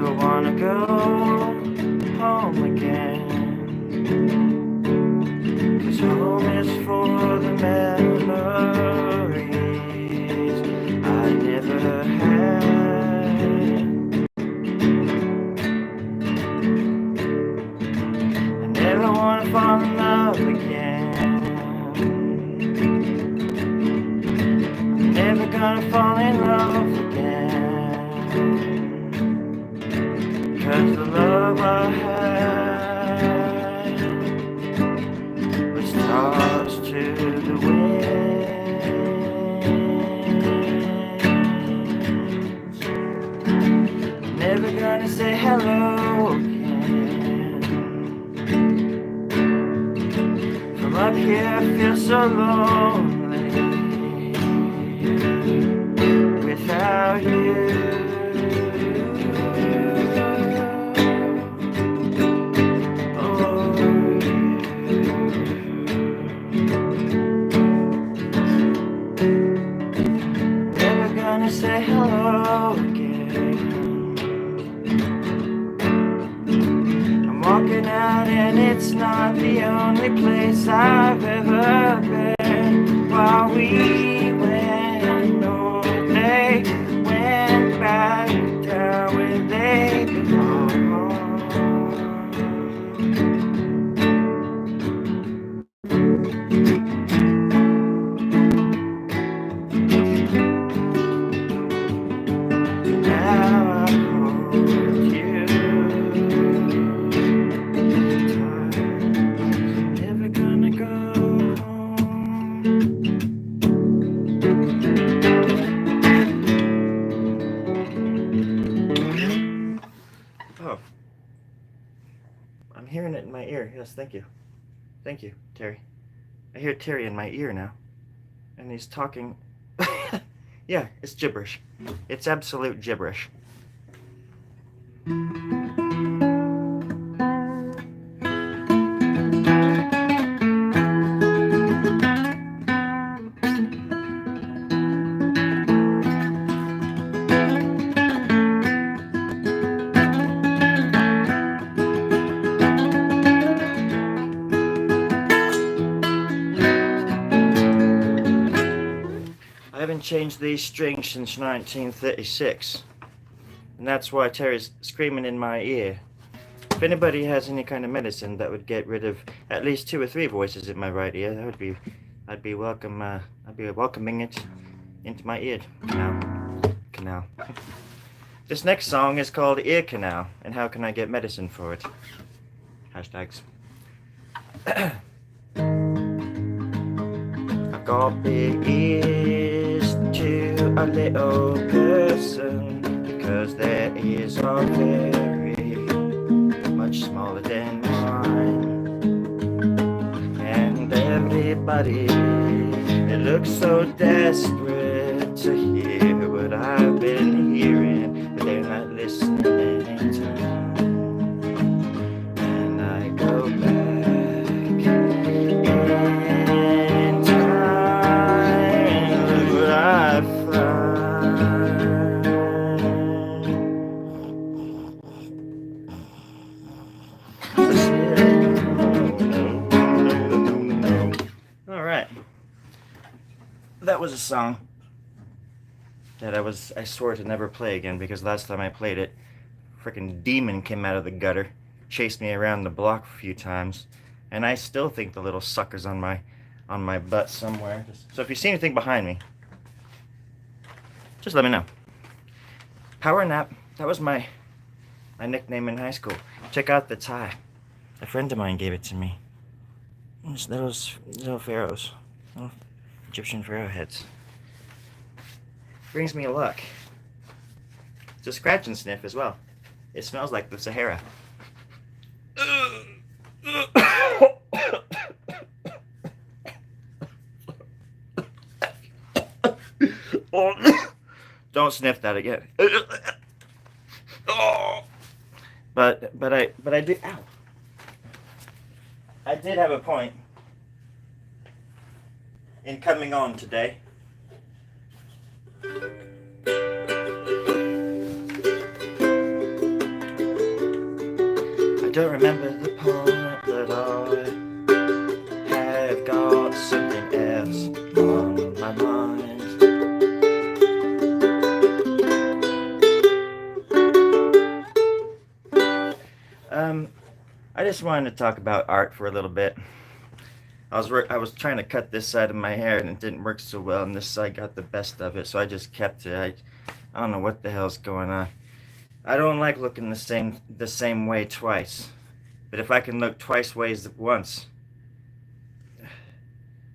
never wanna go home again, 'cause home is for the memories I never had. I never wanna fall in love again. I'm never gonna fall in love again, 'cause the love I had was tossed to the winds. I'm never gonna say hello again. From up here I feel so lonely without you. Say hello again. I'm walking out and it's not the only place I've ever been. While we went north, they went back down where they belong. Oh, I'm hearing it in my ear. Yes, thank you. Thank you, Terry. I hear Terry in my ear now. And he's talking. Yeah, it's gibberish. It's absolute gibberish. I haven't changed these strings since 1936, and that's why Terry's screaming in my ear. If anybody has any kind of medicine that would get rid of at least 2 or 3 voices in my right ear, that would be, I'd be welcoming it into my ear canal. This next song is called Ear Canal, and how can I get medicine for it? Hashtags. I've got big ears to a little person, because their ears are very much smaller than mine. And everybody, it looks so desperate to hear what I've been hearing, but they're not listening anytime. And I go back in time, and look what I find. All right. That was a song that I swore to never play again, because last time I played it, frickin' demon came out of the gutter, chased me around the block a few times, and I still think the little sucker's on my butt somewhere. So if you see anything behind me, just let me know. Power Nap, that was my nickname in high school. Check out the tie. A friend of mine gave it to me. It's little pharaohs, little Egyptian pharaoh heads. Brings me luck. It's a scratch and sniff as well. It smells like the Sahara. Don't sniff that again. But I did. Ow. I did have a point in coming on today. don't remember the point at all. I have got something else on my mind. I just wanted to talk about art for a little bit. I was trying to cut this side of my hair and it didn't work so well, and this side got the best of it, so I just kept it. I don't know what the hell's going on. I don't like looking the same way twice. But if I can look twice ways at once,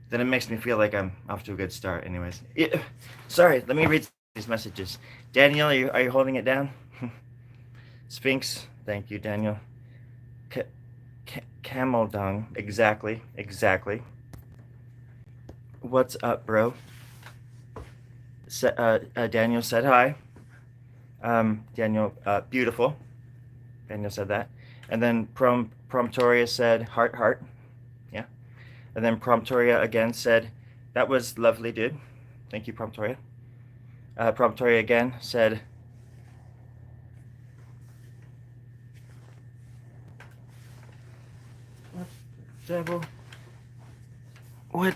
then it makes me feel like I'm off to a good start. Anyways, yeah. Sorry, let me read these messages. Daniel, are you holding it down? Sphinx, thank you, Daniel. Camel dung, exactly. What's up, bro? Daniel said hi. Daniel, beautiful. Daniel said that. And then Promptoria said heart. Yeah. And then Promptoria again said, that was lovely, dude. Thank you, Promptoria. Promptoria again said, what devil? What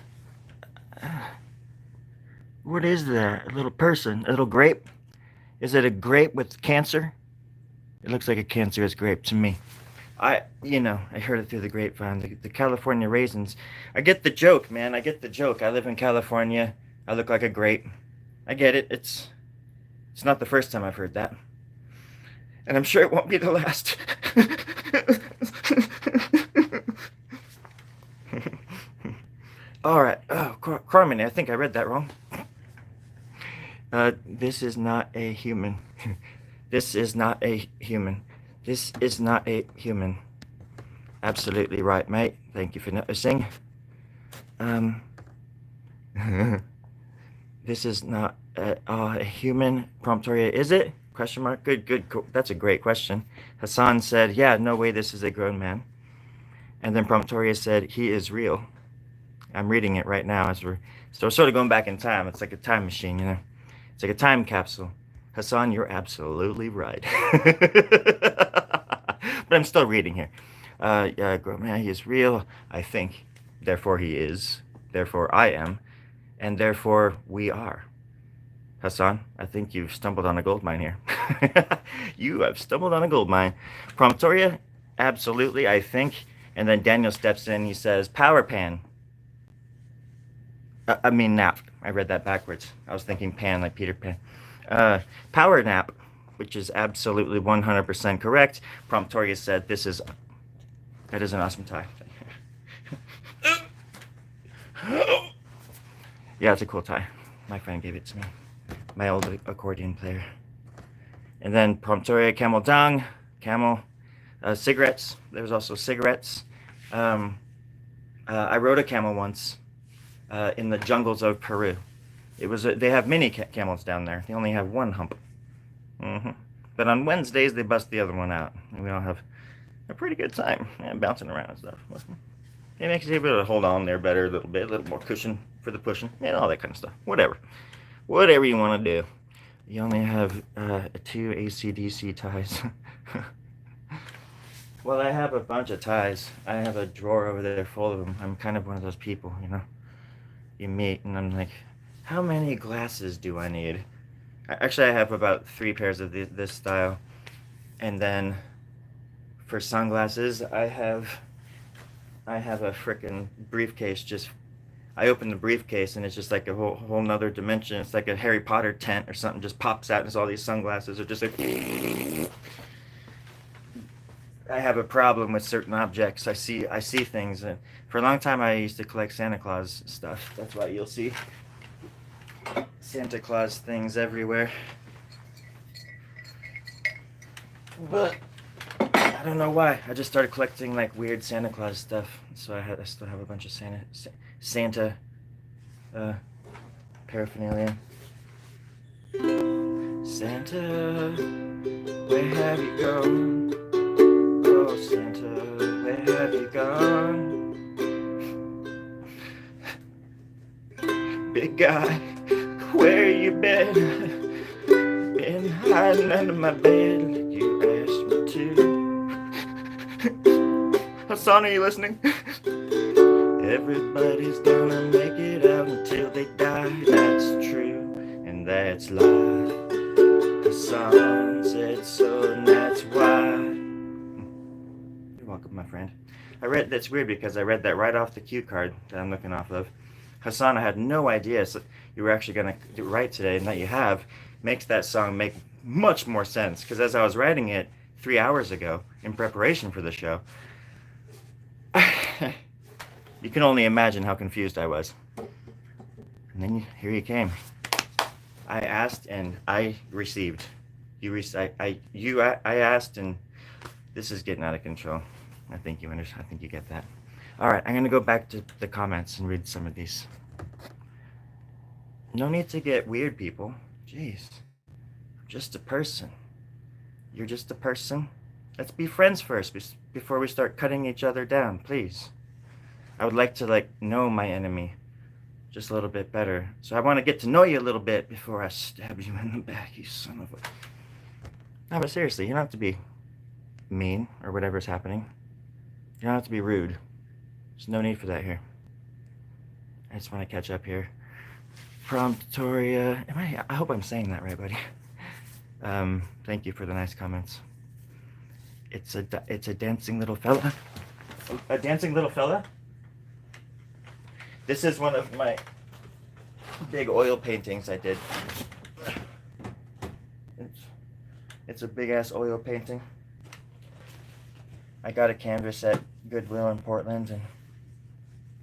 is that? A little person? A little grape? Is it a grape with cancer? It looks like a cancerous grape to me. I heard it through the grapevine. The California raisins. I get the joke, man. I get the joke. I live in California. I look like a grape. I get it. It's not the first time I've heard that. And I'm sure it won't be the last. All right. Oh, Carmen, I think I read that wrong. This is not a human. This is not a human. This is not a human. Absolutely right, mate. Thank you for noticing. This is not a human. Promptoria, is it? Question mark. Good. Cool. That's a great question. Hassan said, yeah, no way this is a grown man. And then Promptoria said, he is real. I'm reading it right now as we're sort of going back in time. It's like a time machine, you know? It's like a time capsule. Hassan, you're absolutely right. But I'm still reading here. Man, he is real, I think. Therefore he is. Therefore I am. And therefore we are. Hassan, I think you've stumbled on a gold mine here. You have stumbled on a gold mine. Promptoria, absolutely, I think. And then Daniel steps in. He says, power pan. I mean nap. I read that backwards. I was thinking pan like Peter Pan. Power nap, which is absolutely 100% correct. Promptoria said, that is an awesome tie. Yeah, it's a cool tie. My friend gave it to me. My old accordion player. And then Promptoria, camel dung, cigarettes. There was also cigarettes. I rode a camel once in the jungles of Peru. They have many camels down there. They only have one hump. But on Wednesdays, they bust the other one out. And we all have a pretty good time bouncing around and stuff. It makes you able to hold on there better a little bit, a little more cushion for the pushing, and all that kind of stuff. Whatever you want to do. You only have 2 AC/DC ties. Well, I have a bunch of ties. I have a drawer over there full of them. I'm kind of one of those people, you know. You meet, and I'm like, how many glasses do I need? Actually, I have about 3 pairs of this style. And then for sunglasses, I have a frickin' briefcase. I open the briefcase and it's just like a whole nother dimension. It's like a Harry Potter tent or something just pops out, and it's all these sunglasses are just like. I have a problem with certain objects. I see things, and for a long time I used to collect Santa Claus stuff. That's why you'll see Santa Claus things everywhere. But I don't know why. I just started collecting like weird Santa Claus stuff. So I still have a bunch of Santa paraphernalia. Santa, where have you gone? Oh, Santa, where have you gone? Big guy, where you been? Been hiding under my bed like you asked me to. Hassan, are you listening? Everybody's gonna make it out until they die. That's true, and that's life. Hassan said so, and that's why. You're welcome, my friend. That's weird because I read that right off the cue card that I'm looking off of. Hassan, I had no idea you were actually gonna do it right today, and that you have makes that song make much more sense. Because as I was writing it 3 hours ago in preparation for the show, you can only imagine how confused I was. And then here you came. I asked and I received. I asked and this is getting out of control. I think you get that. All right, I'm gonna go back to the comments and read some of these. No need to get weird, people. Jeez, I'm just a person. You're just a person. Let's be friends first before we start cutting each other down, please. I would like to know my enemy just a little bit better. So I want to get to know you a little bit before I stab you in the back, you son of a... No, but seriously, you don't have to be mean or whatever's happening. You don't have to be rude. There's no need for that here. I just want to catch up here. Promptoria. I hope I'm saying that right, buddy. Thank you for the nice comments. It's a dancing little fella. A dancing little fella? This is one of my big oil paintings I did. It's a big ass oil painting. I got a canvas at Goodwill in Portland, and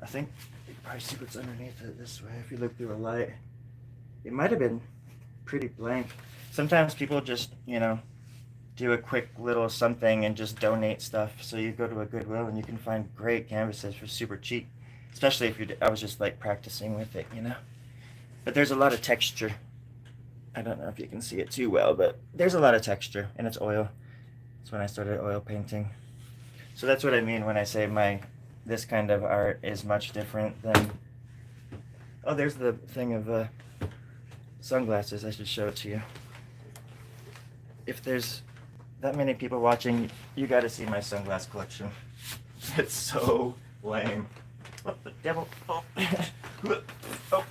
I think you can probably see what's underneath it this way if you look through a light. It might have been pretty blank. Sometimes people just, do a quick little something and just donate stuff. So you go to a Goodwill and you can find great canvases for super cheap. Especially if I was just practicing with it, But there's a lot of texture. I don't know if you can see it too well, but there's a lot of texture, and it's oil. That's when I started oil painting. So that's what I mean when I say this kind of art is much different than... Oh, there's the thing of sunglasses. I should show it to you. If there's that many people watching, you gotta see my sunglass collection. It's so lame. What the devil? Oh. Oh.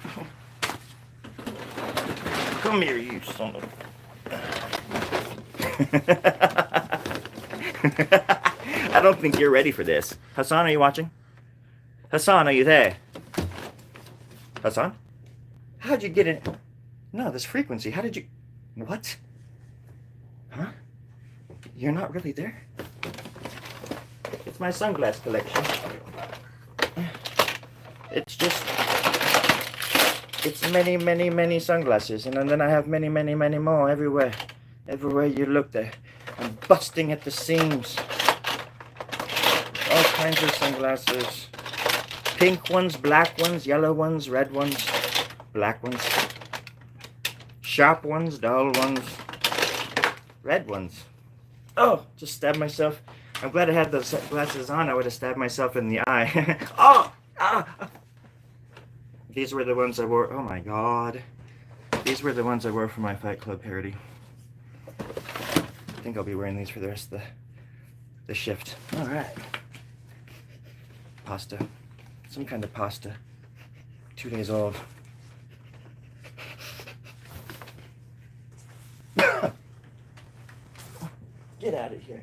Come here, you son of... I don't think you're ready for this. Hassan, are you watching? Hassan, are you there? Hassan? How'd you get in? No, this frequency. How did you... What? Huh? You're not really there? It's my sunglass collection. It's many, many, many sunglasses, and then I have many, many, many more everywhere. Everywhere you look there. I'm busting at the seams. All kinds of sunglasses. Pink ones, black ones, yellow ones, red ones, black ones. Sharp ones, dull ones, red ones. Oh, just stabbed myself. I'm glad I had those glasses on. I would have stabbed myself in the eye. Oh! Ah! These were the ones I wore. Oh my god. These were the ones I wore for my Fight Club parody. I think I'll be wearing these for the rest of the shift. Alright. Pasta. Some kind of pasta. 2 days old. Get out of here.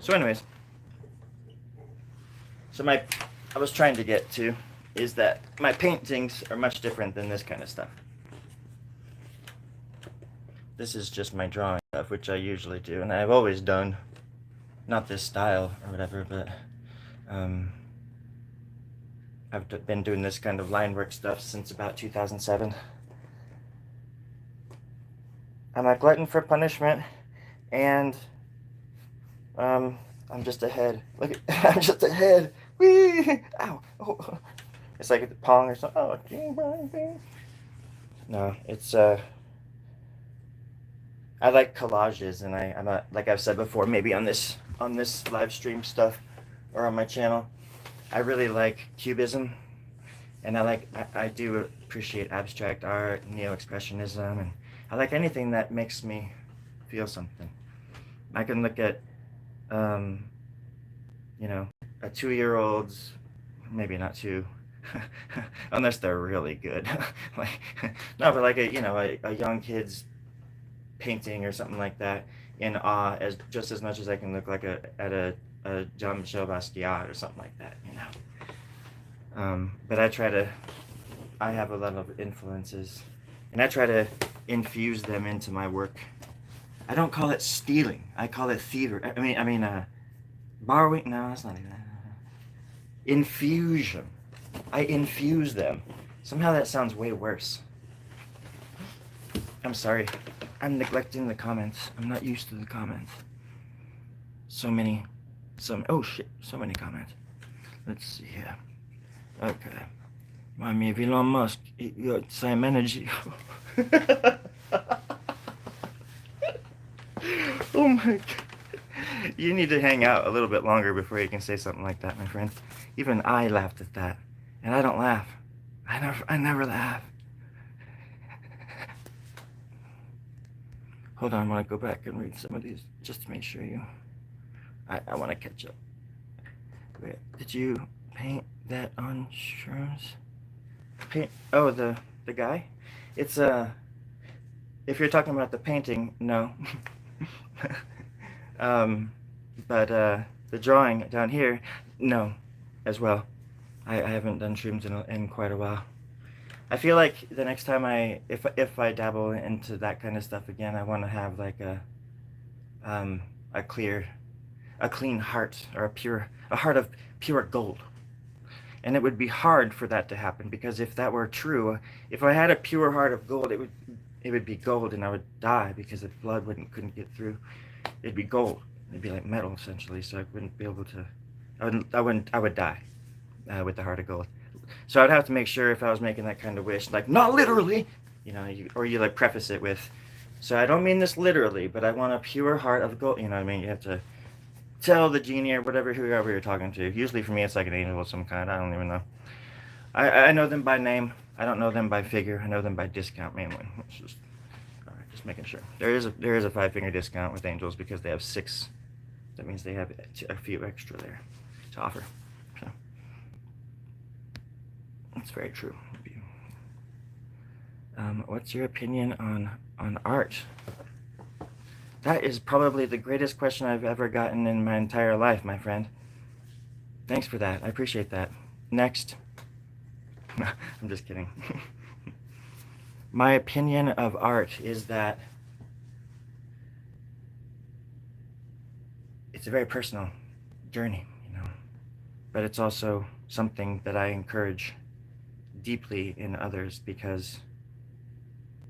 So anyways. I was trying to get to is that my paintings are much different than this kind of stuff. This is just my drawing stuff, which I usually do, and I've always done. Not this style or whatever, but I've been doing this kind of line work stuff since about 2007. I'm a glutton for punishment, and I'm just ahead. Look at, I'm just ahead. Whee! Ow! Oh. It's like a pong or something. Oh, no, it's I like collages, and I'm not, like I've said before, maybe on this live stream stuff or on my channel, I really like cubism, and I do appreciate abstract art, neo-expressionism, and I like anything that makes me feel something. I can look at You know, a 2-year-old's, maybe not two, unless they're really good. Like, no, but like a young kid's painting or something like that in awe as just as much as I can look like a Jean-Michel Basquiat or something like that, you know. But I have a lot of influences, and I try to infuse them into my work. I don't call it stealing. I call it thievery. Borrowing. No, that's not even. Infusion. I infuse them. Somehow that sounds way worse. I'm sorry. I'm neglecting the comments. I'm not used to the comments. So many. Oh shit. So many comments. Let's see here. Okay. Remind me of Elon Musk. You got the same energy. Oh my god. You need to hang out a little bit longer before you can say something like that, my friend. Even I laughed at that. And I don't laugh. I never laugh. Hold on, I want to go back and read some of these just to make sure I want to catch up. Wait, did you paint that on shrooms? Oh, the guy? It's if you're talking about the painting, no. But the drawing down here, no, as well. I haven't done shrooms in quite a while. I feel like the next time if I dabble into that kind of stuff again, I want to have like a clean heart, or a heart of pure gold. And it would be hard for that to happen, because if that were true, if I had a pure heart of gold, it would be gold, and I would die because the blood couldn't get through. It'd be gold. It'd be like metal essentially, so I wouldn't be able to. I would die with the heart of gold. So I'd have to make sure if I was making that kind of wish, like not literally, or you like preface it with, so I don't mean this literally, but I want a pure heart of gold. You know what I mean? You have to tell the genie or whoever you're talking to. Usually for me, it's like an angel of some kind. I don't even know. I know them by name. I don't know them by figure. I know them by discount mainly. It's just, all right, just making sure. There is a 5-finger discount with angels because they have 6. That means they have a few extra there to offer. So that's very true. What's your opinion on art? That is probably the greatest question I've ever gotten in my entire life, my friend. Thanks for that. I appreciate that. Next. I'm just kidding. My opinion of art is that it's a very personal journey, but it's also something that I encourage deeply in others because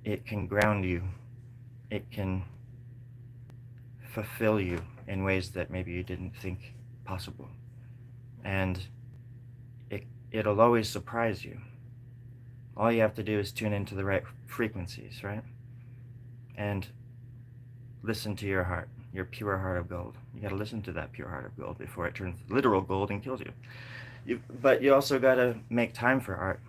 it can ground you. It can fulfill you in ways that maybe you didn't think possible. And it'll always surprise you. All you have to do is tune into the right frequencies, right? And listen to your heart, your pure heart of gold. You got to listen to that pure heart of gold before it turns literal gold and kills you. But you also got to make time for art.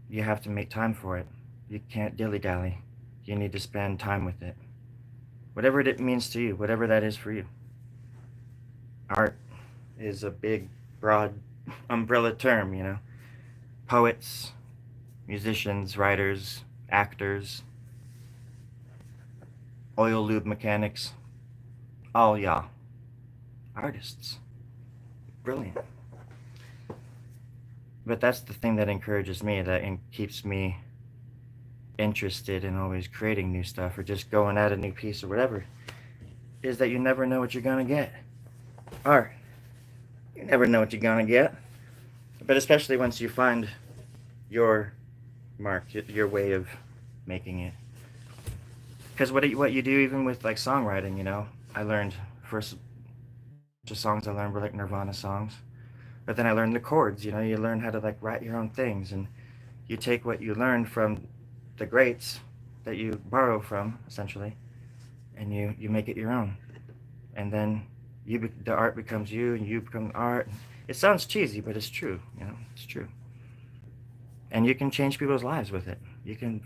You have to make time for it. You can't dilly-dally. You need to spend time with it. Whatever it means to you, whatever that is for you. Art is a big, broad umbrella term, Poets, musicians, writers, actors, oil lube mechanics, all y'all. Artists. Brilliant. But that's the thing that encourages me, that keeps me interested in always creating new stuff or just going at a new piece or whatever, is that you never know what you're gonna get. Art. You never know what you're gonna get. But especially once you find your mark, your way of making it. Because what you do, even with like songwriting, I learned first the songs I learned were like Nirvana songs. But then I learned the chords, you learn how to like write your own things, and you take what you learned from the greats that you borrow from, essentially, and you make it your own. And then the art becomes you, and you become art. It sounds cheesy, but it's true, it's true. And you can change people's lives with it. You can,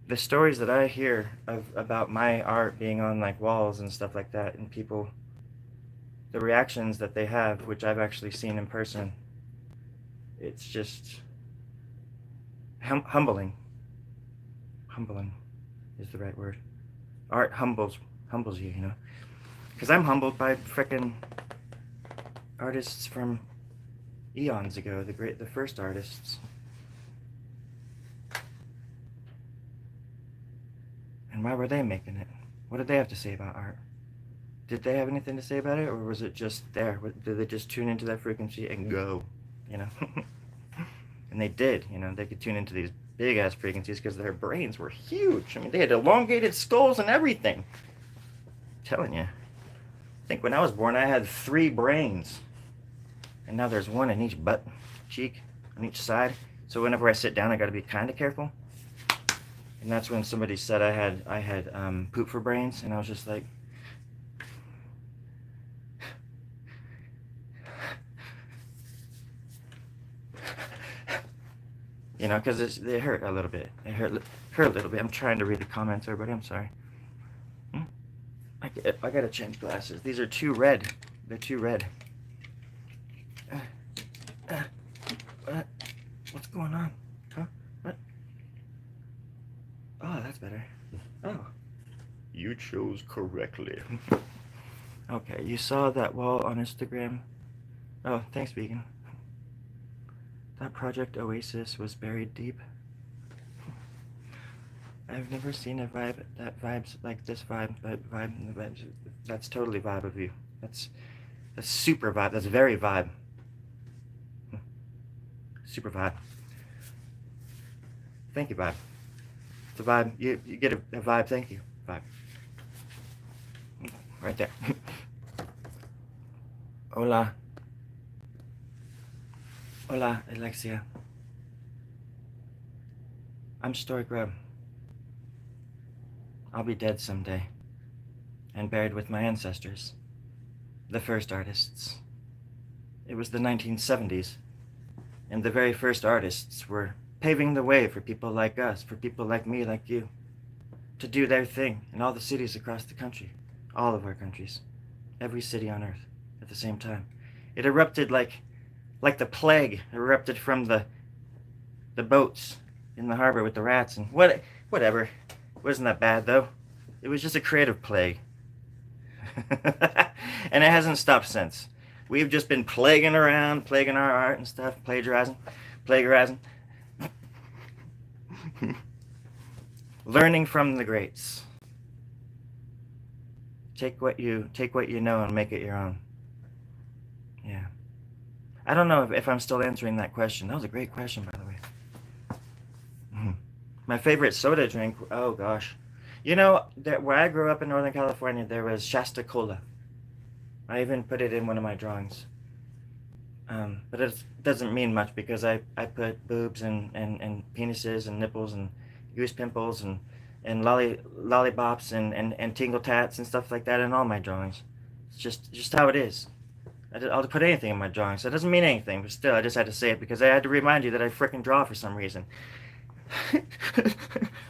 the stories that I hear about my art being on like walls and stuff like that, and people, the reactions that they have, which I've actually seen in person, it's just humbling. Humbling is the right word. Art humbles you, you know. Because I'm humbled by frickin' artists from eons ago, the first artists. And why were they making it? What did they have to say about art? Did they have anything to say about it, or was it just there? Did they just tune into that frequency and go, you know? And they did, you know. They could tune into these big-ass frequencies because their brains were huge. I mean, they had elongated skulls and everything. I'm telling you. I think when I was born, I had 3 brains. And now there's 1 in each butt, cheek, on each side. So whenever I sit down, I got to be kind of careful. And that's when somebody said I had poop for brains, and I was just like, you know, because they hurt a little bit. It hurt a little bit. I'm trying to read the comments, everybody. I'm sorry. I gotta change glasses. These are too red. They're too red. What? What's going on? Huh? What? Oh, that's better. Oh. You chose correctly. Okay, you saw that wall on Instagram? Oh, thanks, Vegan. That Project Oasis was buried deep. I've never seen a vibe that vibes like this vibe. That's totally vibe of you. That's super vibe. That's very vibe. Super vibe. Thank you, vibe. It's a vibe. You get a vibe. Thank you, vibe. Right there. Hola. Hola, Alexia. I'm Storie Grubb. I'll be dead someday, and buried with my ancestors, the first artists. It was the 1970s, and the very first artists were paving the way for people like us, for people like me, like you, to do their thing in all the cities across the country, all of our countries, every city on earth at the same time. It erupted like the plague erupted from the boats in the harbor with the rats and whatever. Wasn't that bad, though? It was just a creative plague. And it hasn't stopped since. We've just been plaguing around, plaguing our art and stuff, plagiarizing. Learning from the greats. Take what you know and make it your own. Yeah. I don't know if I'm still answering that question. That was a great question, by the way. My favorite soda drink, oh gosh. You know, where I grew up in Northern California, there was Shasta Cola. I even put it in one of my drawings. But it doesn't mean much because I put boobs and penises and nipples and goose pimples and lollipops and tingle tats and stuff like that in all my drawings. It's just how it is. I'll put anything in my drawings. So it doesn't mean anything, but still, I just had to say it because I had to remind you that I frickin' draw for some reason.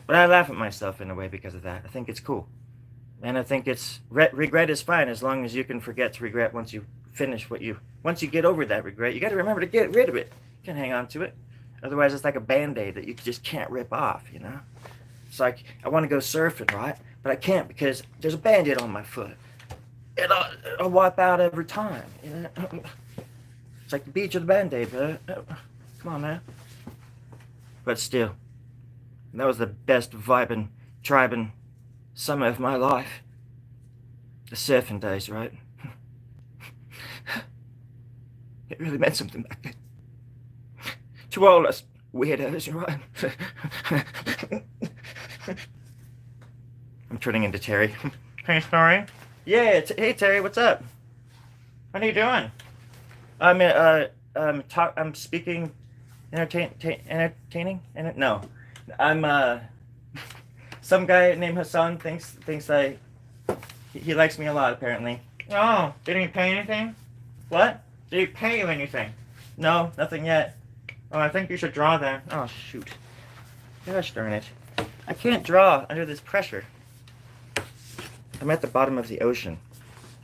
But I laugh at myself in a way because of that. I think it's cool. And I think it's regret is fine as long as you can forget to regret once you finish once you get over that regret. You got to remember to get rid of it. You can't hang on to it. Otherwise, it's like a band-aid that you just can't rip off, you know? It's like, I want to go surfing, right? But I can't because there's a band-aid on my foot. It'll wipe out every time, you know? It's like the beach with a band-aid, bro. Come on, man. But still, that was the best vibing, tribing summer of my life. The surfing days, right? It really meant something back then. To all us weirdos, right? I'm turning into Terry. Hey, Storie. Yeah, hey Terry, what's up? What are you doing? I'm speaking, entertaining. No, I'm some guy named Hassan thinks he likes me a lot apparently. Oh, did he pay anything? What? Did he pay you anything? No, nothing yet. Oh, I think you should draw then. Oh shoot. Gosh darn it. I can't draw under this pressure. I'm at the bottom of the ocean,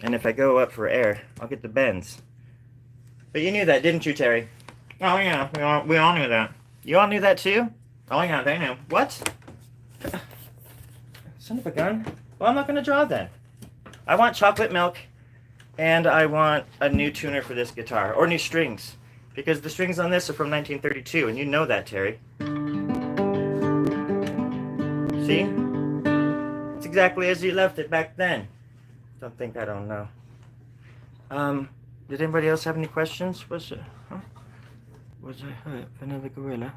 and if I go up for air, I'll get the bends. But you knew that, didn't you, Terry? Oh yeah, we all knew that. You all knew that too? Oh yeah, they knew. What? Son of a gun. Well, I'm not gonna draw then. I want chocolate milk, and I want a new tuner for this guitar, or new strings, because the strings on this are from 1932, and you know that, Terry. See? It's exactly as you left it back then. Don't think I don't know. Did anybody else have any questions? Was I hurt? Vanilla Gorilla.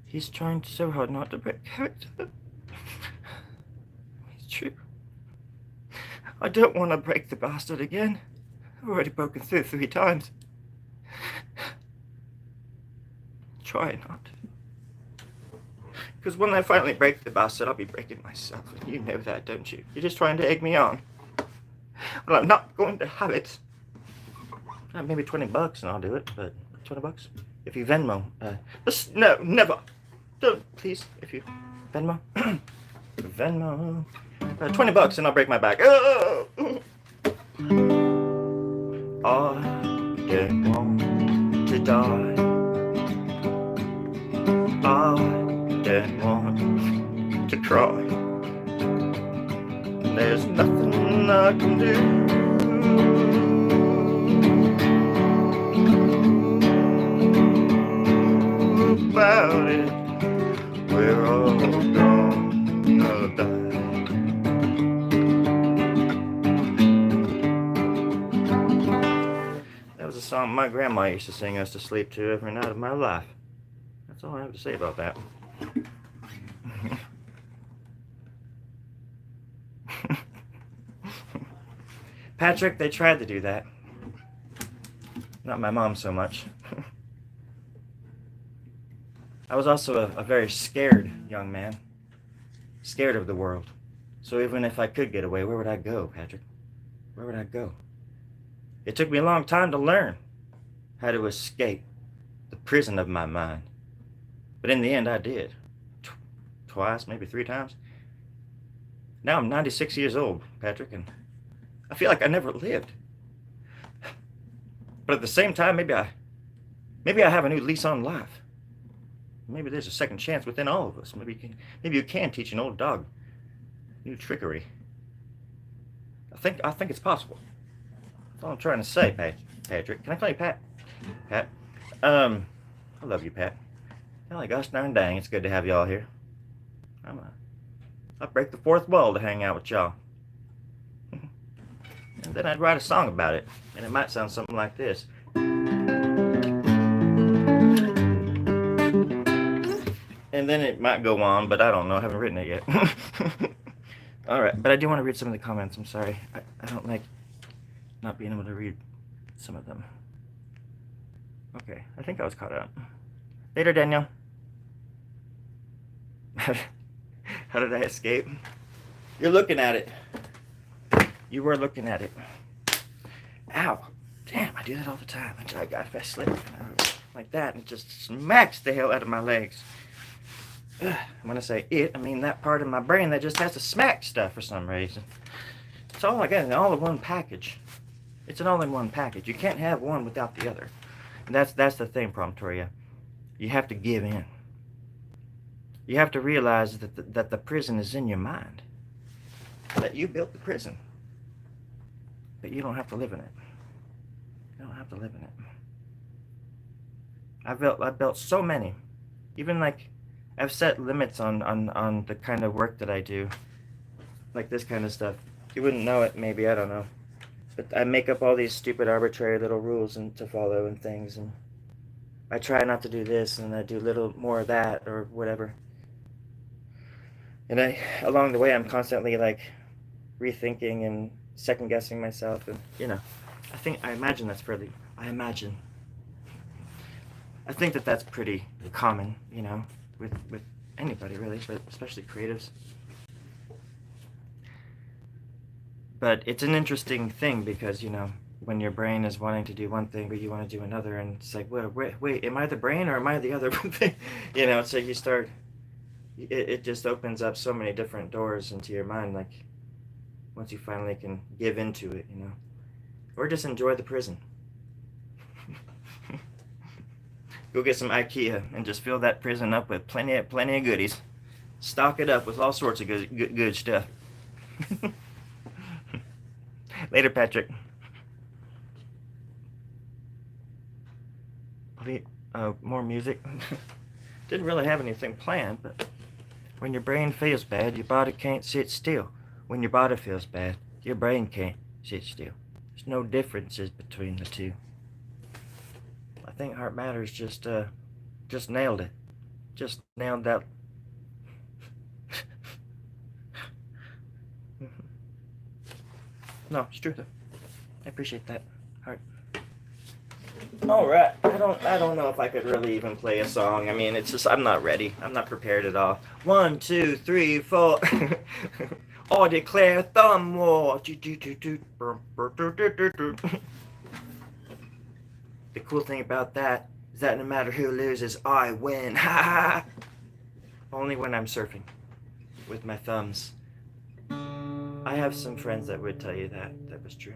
He's trying so hard not to break character. It's true. I don't want to break the bastard again. I've already broken through 3 times. Try not. Because when I finally break the bastard, I'll be breaking myself. And you know that, don't you? You're just trying to egg me on. Well, I'm not going to have it. Maybe $20 and I'll do it, but $20? If you Venmo. No, never. Don't, please, if you Venmo. Venmo. $20 and I'll break my back. I don't want to die. I don't want to cry. There's nothing I can do. About it, we're all gonna die. That was a song my grandma used to sing us to sleep to every night of my life. That's all I have to say about that. Patrick, they tried to do that. Not my mom so much. I was also a very scared young man. Scared of the world. So even if I could get away, where would I go, Patrick? Where would I go? It took me a long time to learn how to escape the prison of my mind. But in the end, I did. Twice, maybe 3 times. Now I'm 96 years old, Patrick, and I feel like I never lived. But at the same time, maybe I have a new lease on life. Maybe there's a second chance within all of us. Maybe you can teach an old dog new trickery. I think it's possible. That's all I'm trying to say, Patrick. Can I call you Pat? Pat. I love you, Pat. Golly gosh darn dang, it's good to have y'all here. I'd break the 4th wall to hang out with y'all. And then I'd write a song about it, and it might sound something like this. And then it might go on, but I don't know. I haven't written it yet. Alright, but I do want to read some of the comments. I'm sorry. I don't like not being able to read some of them. Okay, I think I was caught up. Later, Daniel. How did I escape? You're looking at it. You were looking at it. Ow. Damn, I do that all the time. If I slip like that, and it just smacks the hell out of my legs. When I say it, I mean that part of my brain that just has to smack stuff for some reason. It's all like an all-in-one package. It's an all-in-one package. You can't have one without the other. And that's the thing, Promptoria. You have to give in. You have to realize that the prison is in your mind. That you built the prison. But you don't have to live in it. You don't have to live in it. I've built so many. Even like I've set limits on the kind of work that I do. Like this kind of stuff. You wouldn't know it, maybe, I don't know. But I make up all these stupid arbitrary little rules to follow and things, and I try not to do this, and I do a little more of that, or whatever. And along the way, I'm constantly like rethinking and second guessing myself, and I imagine that's pretty. I think that's pretty common, with anybody really, but especially creatives. But it's an interesting thing because, when your brain is wanting to do one thing, but you want to do another, and it's like, wait, am I the brain or am I the other thing? So you start it just opens up so many different doors into your mind, like once you finally can give into it, you know, or just enjoy the prison. Go get some IKEA and just fill that prison up with plenty of goodies. Stock it up with all sorts of good stuff. Later, Patrick. More music. Didn't really have anything planned, but when your brain feels bad, your body can't sit still. When your body feels bad, your brain can't sit still. There's no differences between the two. I think Heart Matters just nailed it. Just nailed that. No, it's true though. I appreciate that, Heart. All right. I don't know if I could really even play a song. I mean, it's just I'm not ready. I'm not prepared at all. 1, 2, 3, 4. I declare thumb war. The cool thing about that is that no matter who loses, I win. Only when I'm surfing with my thumbs. I have some friends that would tell you that was true.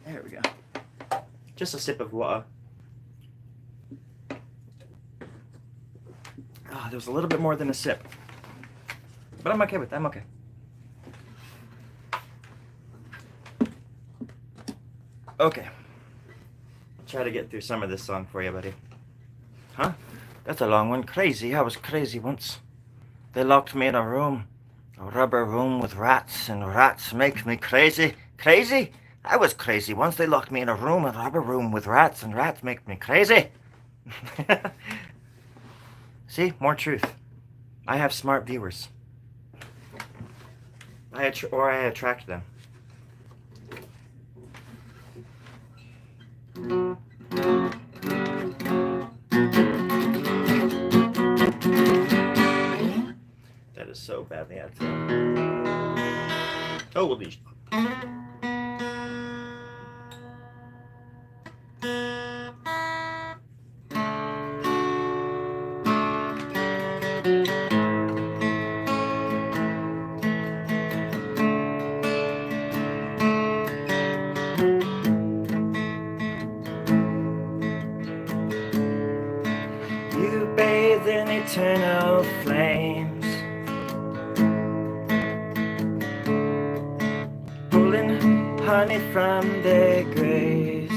There we go. Just a sip of water. Oh, there was a little bit more than a sip. But I'm okay with that. I'm okay. Okay. Try to get through some of this song for you, buddy. Huh? That's a long one. Crazy. I was crazy once. They locked me in a room. A rubber room with rats, and rats make me crazy. Crazy? I was crazy once. They locked me in a rubber room with rats, and rats make me crazy. See? More truth. I have smart viewers. I attract them. That is so badly out there. Holy. You bathe in eternal flames, pulling honey from their graves.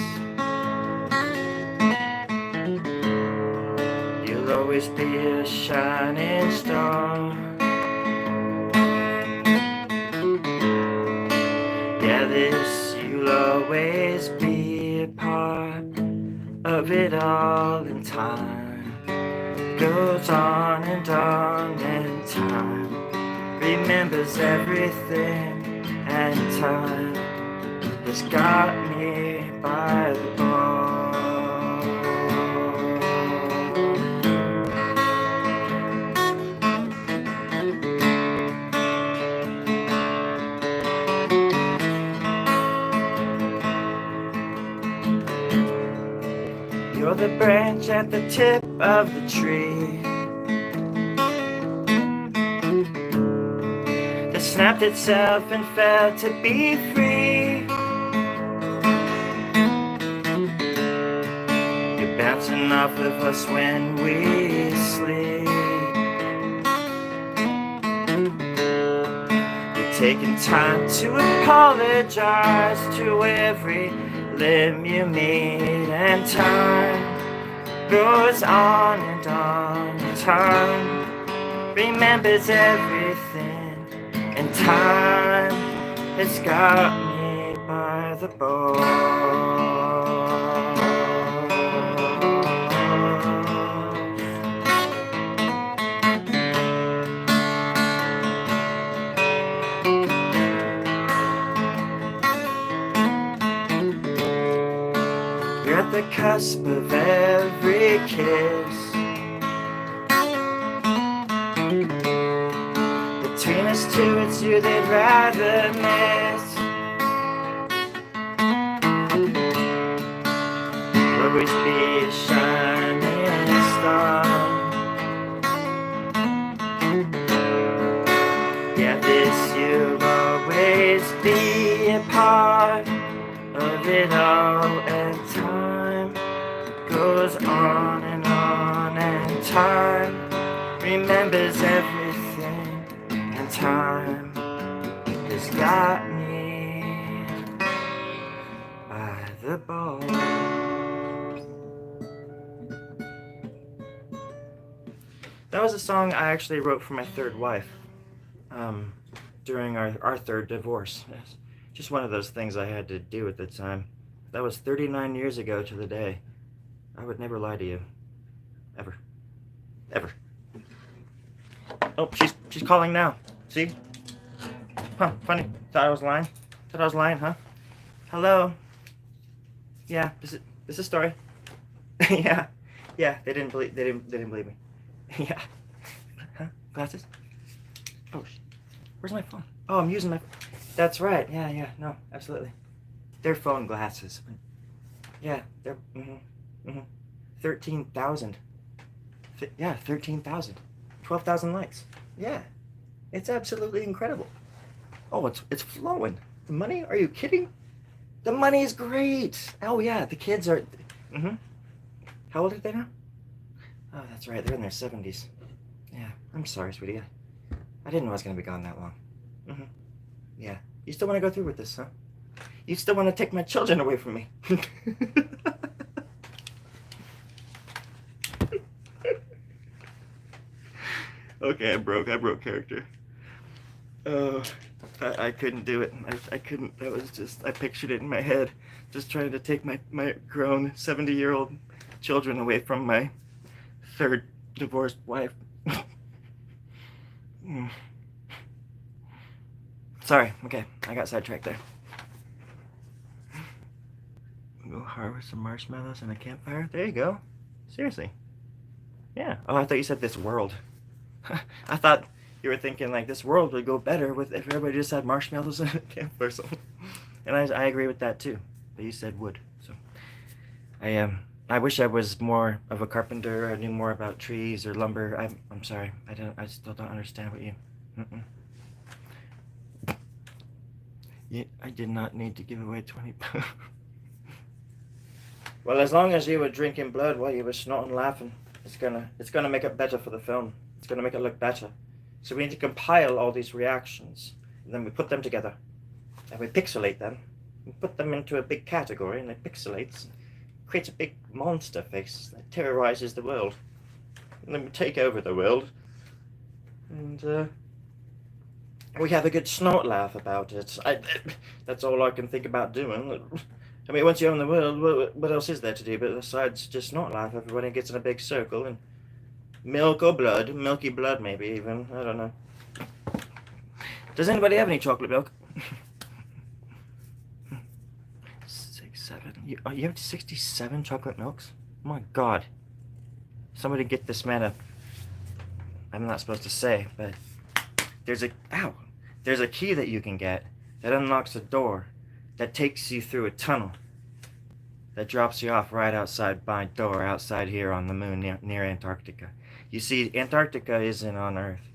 You'll always be a shining star. Yeah, this you'll always be a part of it all in time. Goes on and time remembers everything, and time has got me by the ball. You're the branch at the tip of the tree that snapped itself and fell to be free. You're bouncing off of us when we sleep. You're taking time to apologize to every limb you meet, and time goes on and time remembers everything, and time has got me by the ball. You're at the cusp of every kiss. Between us two, it's you they'd rather miss. Will always be a shining star. Yeah, this you'll always be a part of it all, and time goes on, and time remembers everything, and time has got me by the ball. That was a song I actually wrote for my third wife during our third divorce. It's just one of those things I had to do at the time. That was 39 years ago to the day. I would never lie to you. Ever. Ever. Oh, she's calling now. See? Huh, funny. Thought I was lying? Thought I was lying, huh? Hello? Yeah, this is Storie. Yeah. Yeah, they didn't believe me. Yeah. Huh? Glasses? Oh, where's my phone? Oh, I'm using my... That's right. Yeah. No, absolutely. They're phone glasses. Yeah, they're... 13,000. Yeah, 13,000. 12,000 likes. Yeah. It's absolutely incredible. Oh, it's flowing. The money? Are you kidding? The money is great. Oh, yeah, the kids are... How old are they now? Oh, that's right. They're in their 70s. Yeah, I'm sorry, sweetie. I didn't know I was going to be gone that long. Yeah. You still want to go through with this, huh? You still want to take my children away from me? Okay, I broke character. Oh, I couldn't do it. I couldn't. That was just, I pictured it in my head. Just trying to take my grown 70-year-old children away from my third divorced wife. Sorry, okay, I got sidetracked there. Go harvest some marshmallows and a campfire. There you go. Seriously. Yeah. Oh, I thought you said this world. I thought you were thinking like this world would go better with if everybody just had marshmallows and a campfire or something. And I agree with that too. But you said wood, so I wish I was more of a carpenter. I knew more about trees or lumber. I'm sorry. I still don't understand what you. Yeah, I did not need to give away 20 pounds. Well, as long as you were drinking blood while you were snorting laughing, it's gonna make it better for the film. It's gonna make it look better. So we need to compile all these reactions, and then we put them together, and we pixelate them, and put them into a big category, and it pixelates, creates a big monster face that terrorizes the world. And then we take over the world, and we have a good snort laugh about it. That's all I can think about doing. I mean, once you own the world, what else is there to do but besides just snort laugh? Everybody gets in a big circle and milk or blood, milky blood maybe even. I don't know. Does anybody have any chocolate milk? 6, 7. You have 67 chocolate milks? Oh my God. Somebody get this man a... I'm not supposed to say, but there's a key that you can get that unlocks a door that takes you through a tunnel that drops you off right outside my door outside here on the moon near Antarctica. You see, Antarctica isn't on Earth.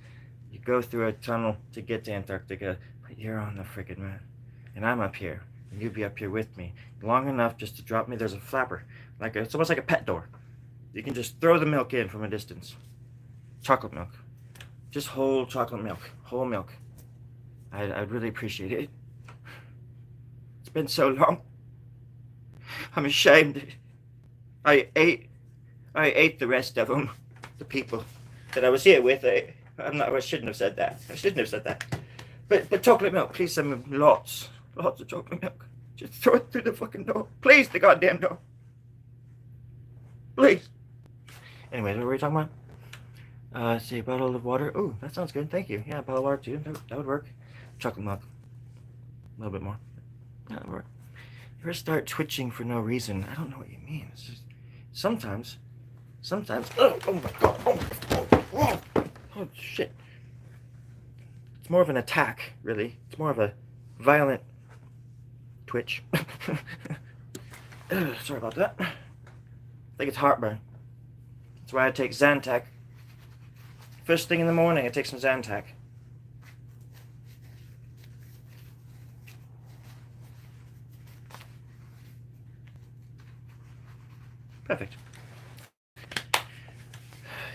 You go through a tunnel to get to Antarctica, but you're on the frickin' moon. And I'm up here, and you'd be up here with me, long enough just to drop me. There's a flapper, it's almost like a pet door. You can just throw the milk in from a distance. Chocolate milk. Just whole chocolate milk. Whole milk. I'd really appreciate it. It's been so long. I'm ashamed. I ate the rest of them. The people that I was here with. I shouldn't have said that. But chocolate milk, please send me lots of chocolate milk. Just throw it through the fucking door. Please, the goddamn door. Please. Anyways, what were we talking about? Let's see, a bottle of water. Oh, that sounds good. Thank you. Yeah, a bottle of water too. That would work. Chocolate milk. A little bit more. Yeah, that would work. You ever start twitching for no reason? I don't know what you mean. It's just sometimes. Oh my god. Oh shit. It's more of an attack, really. It's more of a violent twitch. Sorry about that. I think it's heartburn. That's why I take Zantac. First thing in the morning, I take some Zantac. Perfect.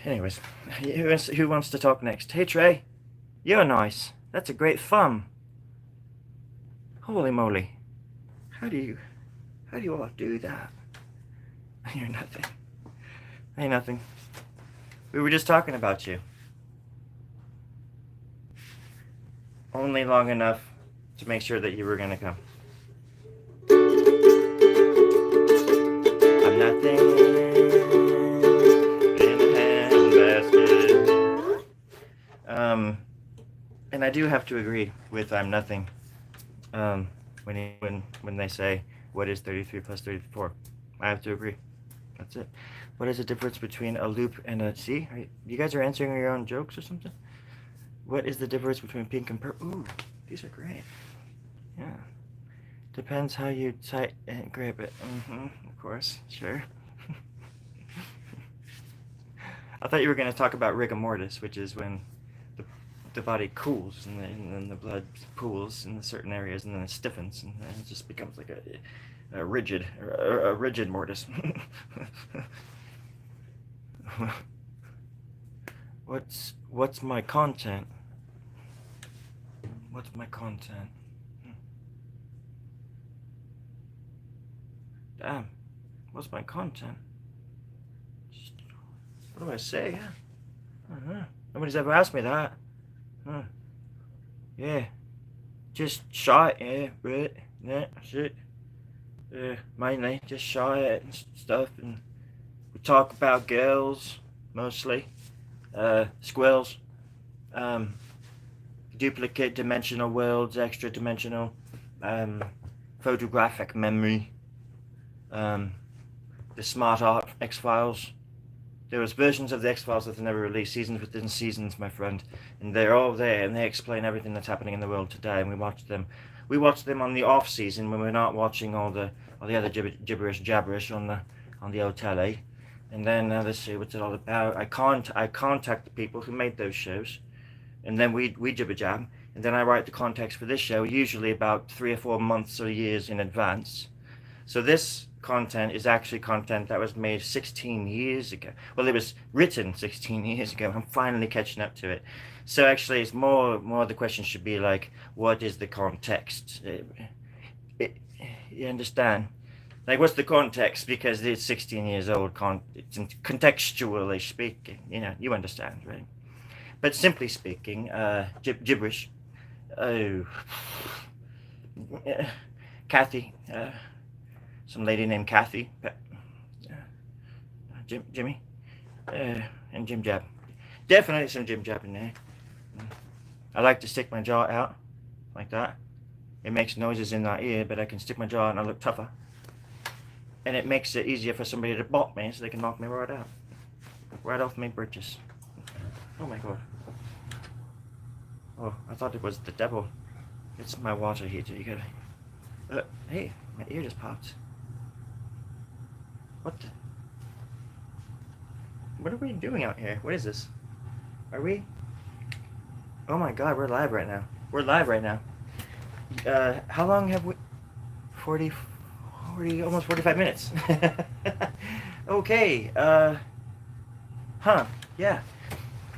Anyways, who wants to talk next? Hey Trey, you're nice. That's a great thumb. Holy moly. How do you all do that? You're nothing. Ain't nothing. We were just talking about you. Only long enough to make sure that you were gonna come. I'm nothing in a handbasket. And I do have to agree with I'm nothing. When they say what is 33 plus 34, I have to agree. That's it. What is the difference between a loop and a see? You guys are answering your own jokes or something? What is the difference between pink and purple? Ooh, these are great. Yeah. Depends how you tight and grip it. Of course, sure. I thought you were going to talk about rigor mortis, which is when the body cools and then the blood pools in certain areas and then it stiffens and then it just becomes like a rigid mortis. What's my content? What's my content? Damn, what's my content? What do I say? I don't know. Nobody's ever asked me that. Huh. Yeah. Just shot, yeah, right. Yeah, shit. Mainly just shot and stuff, and we talk about girls mostly. Squirrels. Duplicate dimensional worlds, extra dimensional. Photographic memory. The Smart Art X-Files. There was versions of the X-Files that they never released, seasons within seasons, my friend, and they're all there, and they explain everything that's happening in the world today, and we watch them. We watch them on the off season when we're not watching all the other gibberish jabberish on the old telly, and then let's see what's it all about. I contact the people who made those shows, and then we jibber jab, and then I write the context for this show, usually about 3 or 4 months or years in advance. So this content is actually content that was made 16 years ago. Well, it was written 16 years ago. I'm finally catching up to it. So actually, it's more the question should be like, what is the context? You understand? Like, what's the context? Because it's 16 years old, contextually speaking. You know, you understand, right? But simply speaking, gibberish. Oh, Kathy. Some lady named Kathy, Jimmy, and Jim Jab. Definitely some Jim Jab in there. I like to stick my jaw out like that. It makes noises in that ear, but I can stick my jaw out and I look tougher. And it makes it easier for somebody to bop me so they can knock me right out. Right off my britches. Oh my god. Oh, I thought it was the devil. It's my water heater. You gotta... hey, my ear just popped. What are we doing out here? What is this? Are we? Oh my god, we're live right now. We're live right now. How long have we? 40, almost 45 minutes. Okay, yeah.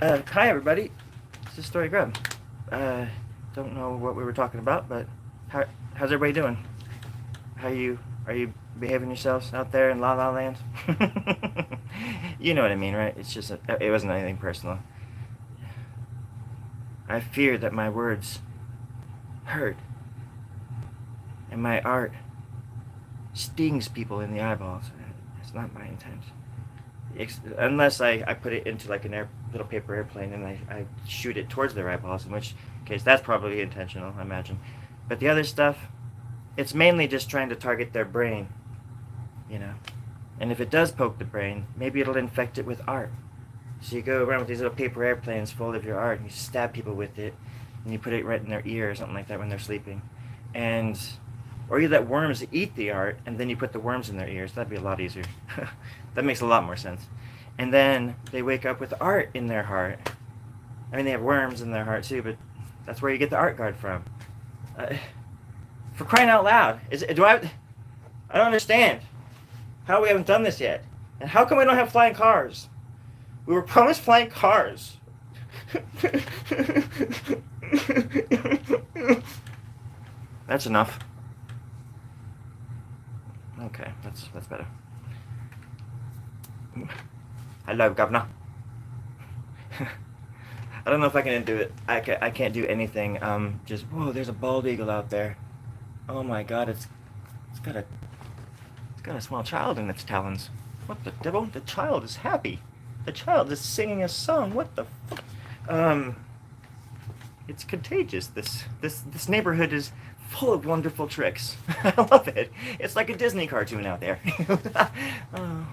Hi everybody. This is Storie Grubb. Don't know what we were talking about, but how's everybody doing? Are you behaving yourselves out there in La La Land? You know what I mean, right? It's just it wasn't anything personal. I fear that my words hurt and my art stings people in the eyeballs. It's not my intent. Unless I put it into like a little paper airplane and I shoot it towards their eyeballs, in which case that's probably intentional, I imagine. But the other stuff, it's mainly just trying to target their brain, you know. And if it does poke the brain, maybe it'll infect it with art. So you go around with these little paper airplanes full of your art and you stab people with it and you put it right in their ear or something like that when they're sleeping. Or you let worms eat the art and then you put the worms in their ears. That'd be a lot easier. That makes a lot more sense. And then they wake up with art in their heart. I mean, they have worms in their heart too, but that's where you get the art guard from. For crying out loud. I don't understand how we haven't done this yet. And how come we don't have flying cars? We were promised flying cars. That's enough. Okay, that's better. Hello, Governor. I don't know if I can do it. I can't do anything. Just whoa, there's a bald eagle out there. Oh my God, it's got a small child in its talons. What the devil? The child is happy. The child is singing a song. What the fuck? It's contagious. This neighborhood is full of wonderful tricks. I love it. It's like a Disney cartoon out there. Oh.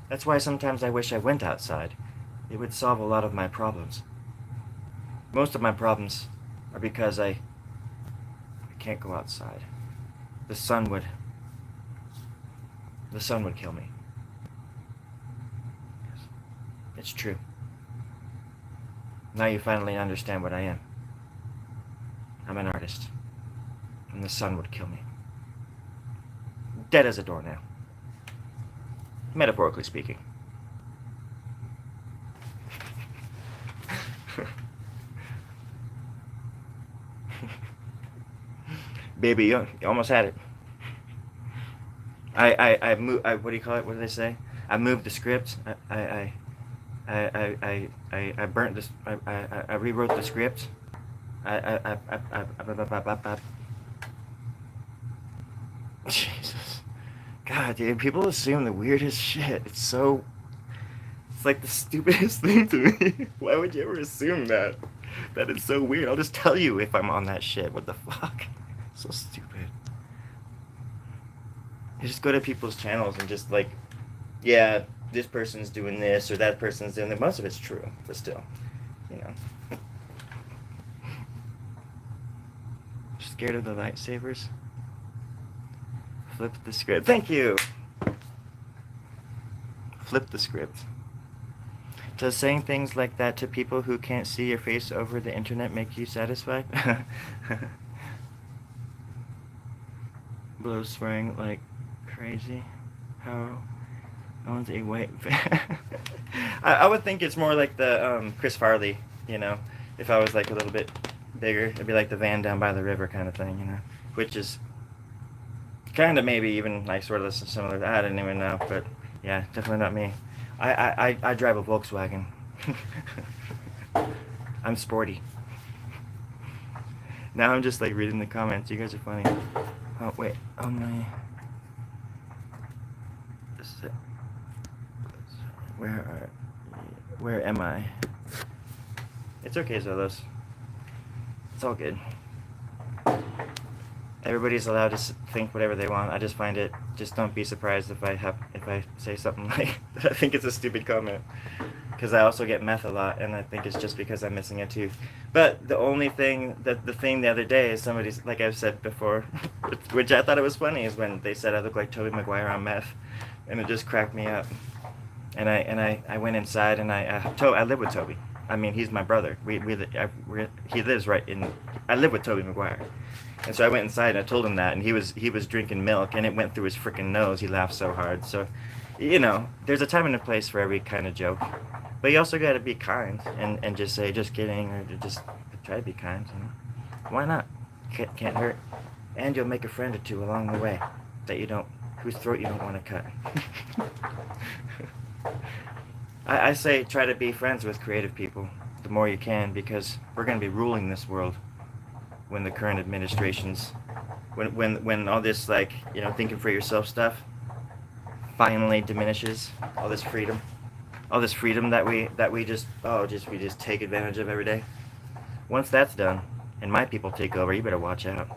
That's why sometimes I wish I went outside. It would solve a lot of my problems. Most of my problems are because I can't go outside. The sun would kill me. It's true. Now you finally understand what I am. I'm an artist. And the sun would kill me. Dead as a doornail. Metaphorically speaking. Baby, you almost had it. I moved. What do you call it? What do they say? I moved the script. I burnt this. I rewrote the script. Jesus, God, dude, people assume the weirdest shit. It's like the stupidest thing to me. Why would you ever assume that? That it's so weird. I'll just tell you if I'm on that shit. What the fuck? So stupid. You just go to people's channels and just like, yeah, this person's doing this or that person's doing that. Most of it's true, but still, you know. Scared of the lightsabers? Flip the script. Thank you! Flip the script. Does saying things like that to people who can't see your face over the internet make you satisfied? Blow swearing like crazy. How? I want to wait. I would think it's more like the Chris Farley, you know. If I was like a little bit bigger, it'd be like the van down by the river kind of thing, you know. Which is kind of maybe even like sort of similar. I don't even know, but yeah, definitely not me. I drive a Volkswagen. I'm sporty. Now I'm just like reading the comments. You guys are funny. Oh wait, on my. This is it. Where am I? It's okay, Zolos. It's all good. Everybody's allowed to think whatever they want. I just find it. Just don't be surprised if I say something like that. I think it's a stupid comment, because I also get meth a lot, and I think it's just because I'm missing a tooth. But the only thing the thing the other day is somebody's, like I've said before, which I thought it was funny, is when they said I look like Tobey Maguire on meth, and it just cracked me up. And I went inside and I live with Toby. I mean, he's my brother. He lives right in. I live with Tobey Maguire, and so I went inside and I told him that, and he was drinking milk, and it went through his freaking nose. He laughed so hard. So, you know, there's a time and a place for every kind of joke, but you also got to be kind and just say just kidding, or just try to be kind. You know? Why not? Can't hurt, and you'll make a friend or two along the way whose throat you don't want to cut. I say try to be friends with creative people the more you can, because we're going to be ruling this world when the current administration's when all this, like, you know, thinking for yourself stuff finally diminishes, all this freedom that we just we just take advantage of every day. Once that's done and my people take over, you better watch out.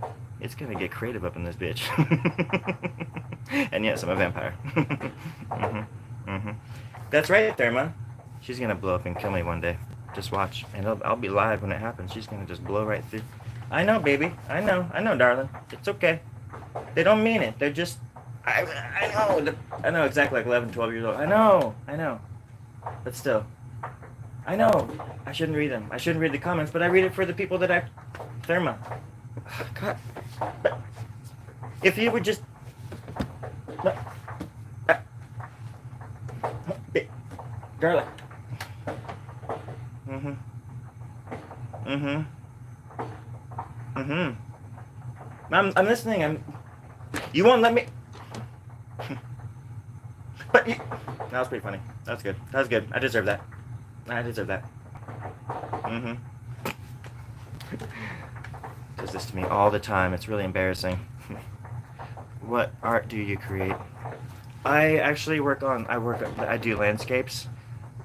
It's gonna get creative up in this bitch. And yes, I'm a vampire. That's right, Therma. She's gonna blow up and kill me one day. Just watch, and I'll be live when it happens. She's gonna just blow right through. I know, baby. I know, darling. It's okay. They don't mean it. They're just. I know. I know exactly, like 11, 12 years old. I know. But still, I know. I shouldn't read them. I shouldn't read the comments, but I read it for the people that I. Therma. God. But if you would just. Darling. I'm listening. You won't let me. But you. That was pretty funny. That's good. That was good. I deserve that. Does this to me all the time. It's really embarrassing. What art do you create? I actually I do landscapes.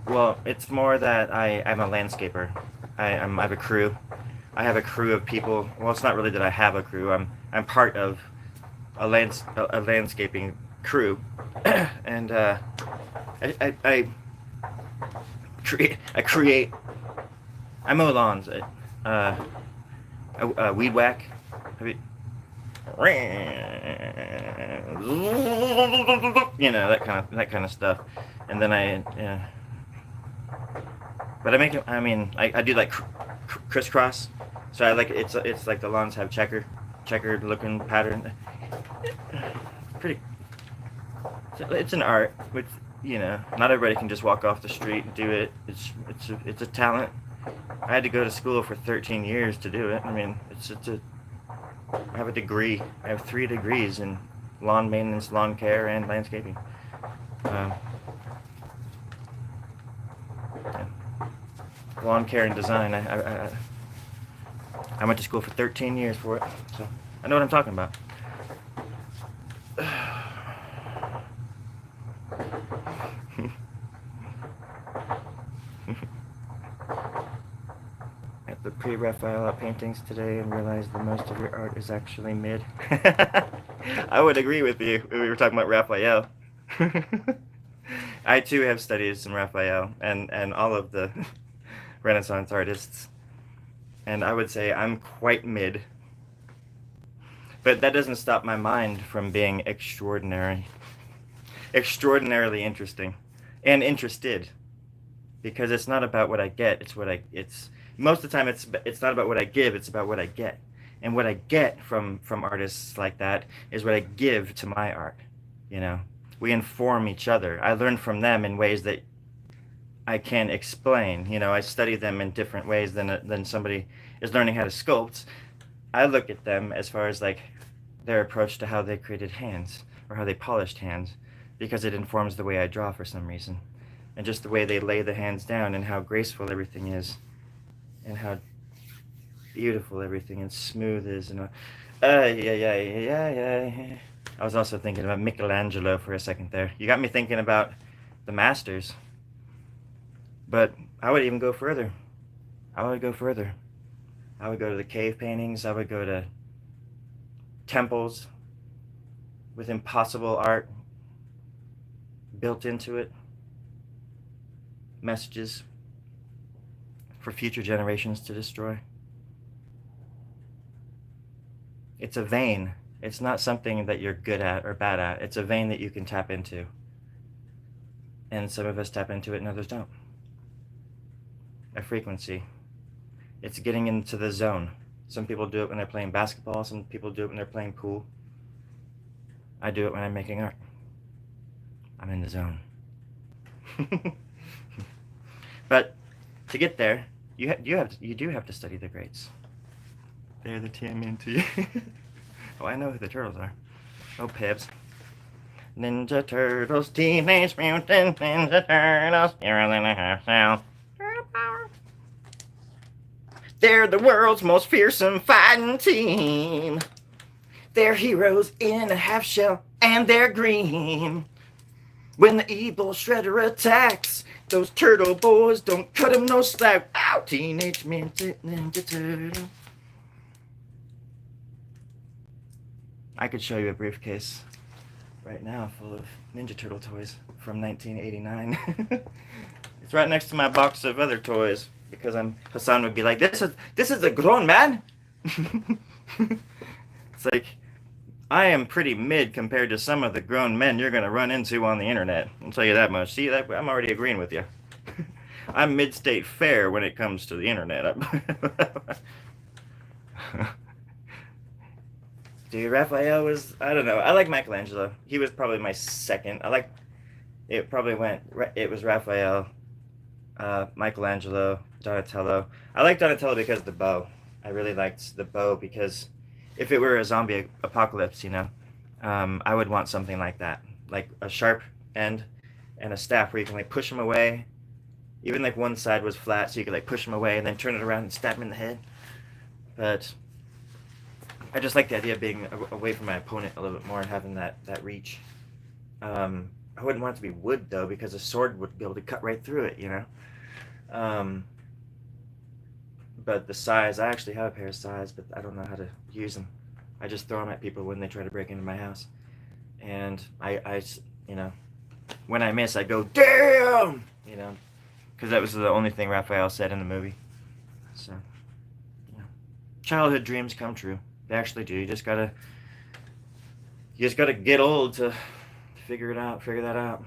Well, it's more that I'm a landscaper. I have a crew. I have a crew of people. Well, it's not really that I have a crew. I'm part of a landscaping crew, and I create. I mow lawns. Weed whack. You know, that kind of stuff, and then but I make it. I mean, I do like crisscross. So I like it's like the lawns have checkered looking pattern. Pretty. It's an art, which, you know, not everybody can just walk off the street and do it. It's a talent. I had to go to school for 13 years to do it. I mean, I have a degree. I have 3 degrees in lawn maintenance, lawn care, and landscaping. Yeah. Lawn care and design. I went to school for 13 years for it, so I know what I'm talking about. At the pre-Raphael paintings today and realized that most of your art is actually mid. I would agree with you if we were talking about Raphael. I too have studied some Raphael and all of the Renaissance artists, and I would say I'm quite mid. But that doesn't stop my mind from being extraordinarily interesting and interested, because it's not about what I get, it's most of the time it's not about what I give, it's about what I get. And what I get from artists like that is what I give to my art. You know, we inform each other. I learn from them in ways that I can explain. You know, I study them in different ways than somebody is learning how to sculpt. I look at them as far as like their approach to how they created hands or how they polished hands, because it informs the way I draw for some reason, and just the way they lay the hands down and how graceful everything is, and how beautiful everything and smooth is. And yeah. I was also thinking about Michelangelo for a second there. You got me thinking about the masters. But I would even go further. I would go to the cave paintings. I would go to temples with impossible art built into it. Messages for future generations to destroy. It's a vein. It's not something that you're good at or bad at. It's a vein that you can tap into. And some of us tap into it and others don't. A frequency. It's getting into the zone. Some people do it when they're playing basketball. Some people do it when they're playing pool. I do it when I'm making art. I'm in the zone. But to get there, you do have to study the greats. They're the TMNT. Oh, I know who the turtles are. Oh, Pibs. Ninja Turtles, Teenage Mutant Ninja Turtles, hero than a half cell. They're the world's most fearsome fighting team. They're heroes in a half shell, and they're green. When the evil shredder attacks, those turtle boys don't cut him no slack. Ow! Teenage Mutant Ninja Turtle. I could show you a briefcase right now full of Ninja Turtle toys from 1989. It's right next to my box of other toys because Hassan would be like, "This is a grown man." It's like, I am pretty mid compared to some of the grown men you're gonna run into on the internet. I'll tell you that much. See, that I'm already agreeing with you. I'm mid-state fair when it comes to the internet. Dude, Raphael was, I don't know. I like Michelangelo. He was probably my second. It was Raphael, Michelangelo, Donatello. I like Donatello because of the bow. I really liked the bow because if it were a zombie apocalypse, I would want something like that. Like a sharp end and a staff where you can like push them away. Even like one side was flat so you could like push them away and then turn it around and stab him in the head. But I just like the idea of being away from my opponent a little bit more and having that reach. I wouldn't want it to be wood though because a sword would be able to cut right through it, But the sais, I actually have a pair of sais, but I don't know how to use them. I just throw them at people when they try to break into my house. And I when I miss, I go, damn! Because that was the only thing Raphael said in the movie. So, childhood dreams come true. They actually do. You just gotta get old to figure that out.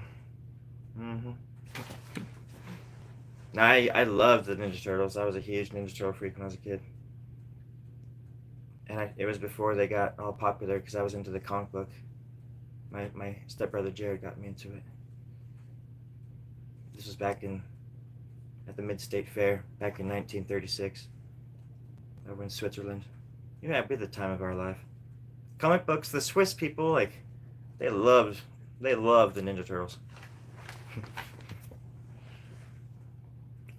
I loved the Ninja Turtles. I was a huge Ninja Turtle freak when I was a kid. And it was before they got all popular because I was into the comic book. My stepbrother Jared got me into it. This was at the Mid-State Fair back in 1936 over in Switzerland. It'd be the time of our life. Comic books, the Swiss people, they loved the Ninja Turtles.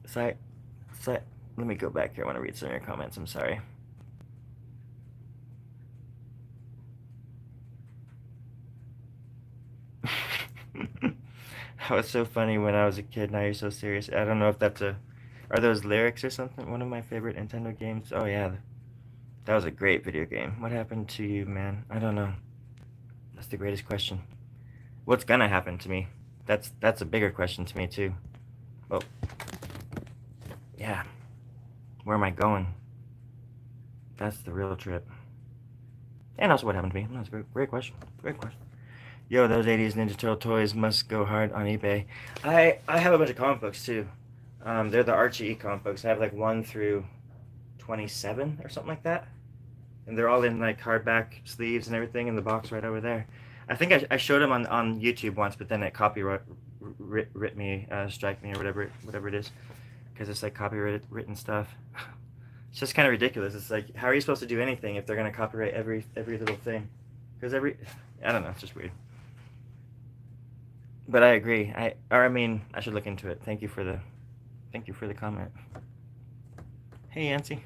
So let me go back here. I want to read some of your comments. I'm sorry. That was so funny when I was a kid. Now you're so serious. I don't know if are those lyrics or something? One of my favorite Nintendo games. Oh yeah, that was a great video game. What happened to you, man? I don't know. That's the greatest question. What's gonna happen to me? That's a bigger question to me too. Well, yeah. Where am I going? That's the real trip. And also what happened to me. That's a great question. Great question. Yo, those 80s Ninja Turtle toys must go hard on eBay. I have a bunch of comic books too. They're the Archie E comic books. I have like 1 through 27 or something like that. And they're all in like hardback sleeves and everything in the box right over there. I think I showed them on YouTube once, but then it copyright me, strike me or whatever it is. Because it's like copyrighted written stuff. It's just kind of ridiculous. It's like, how are you supposed to do anything if they're going to copyright every little thing? Because I don't know, it's just weird. But I agree. I should look into it. Thank you for the comment. Hey, Yancy.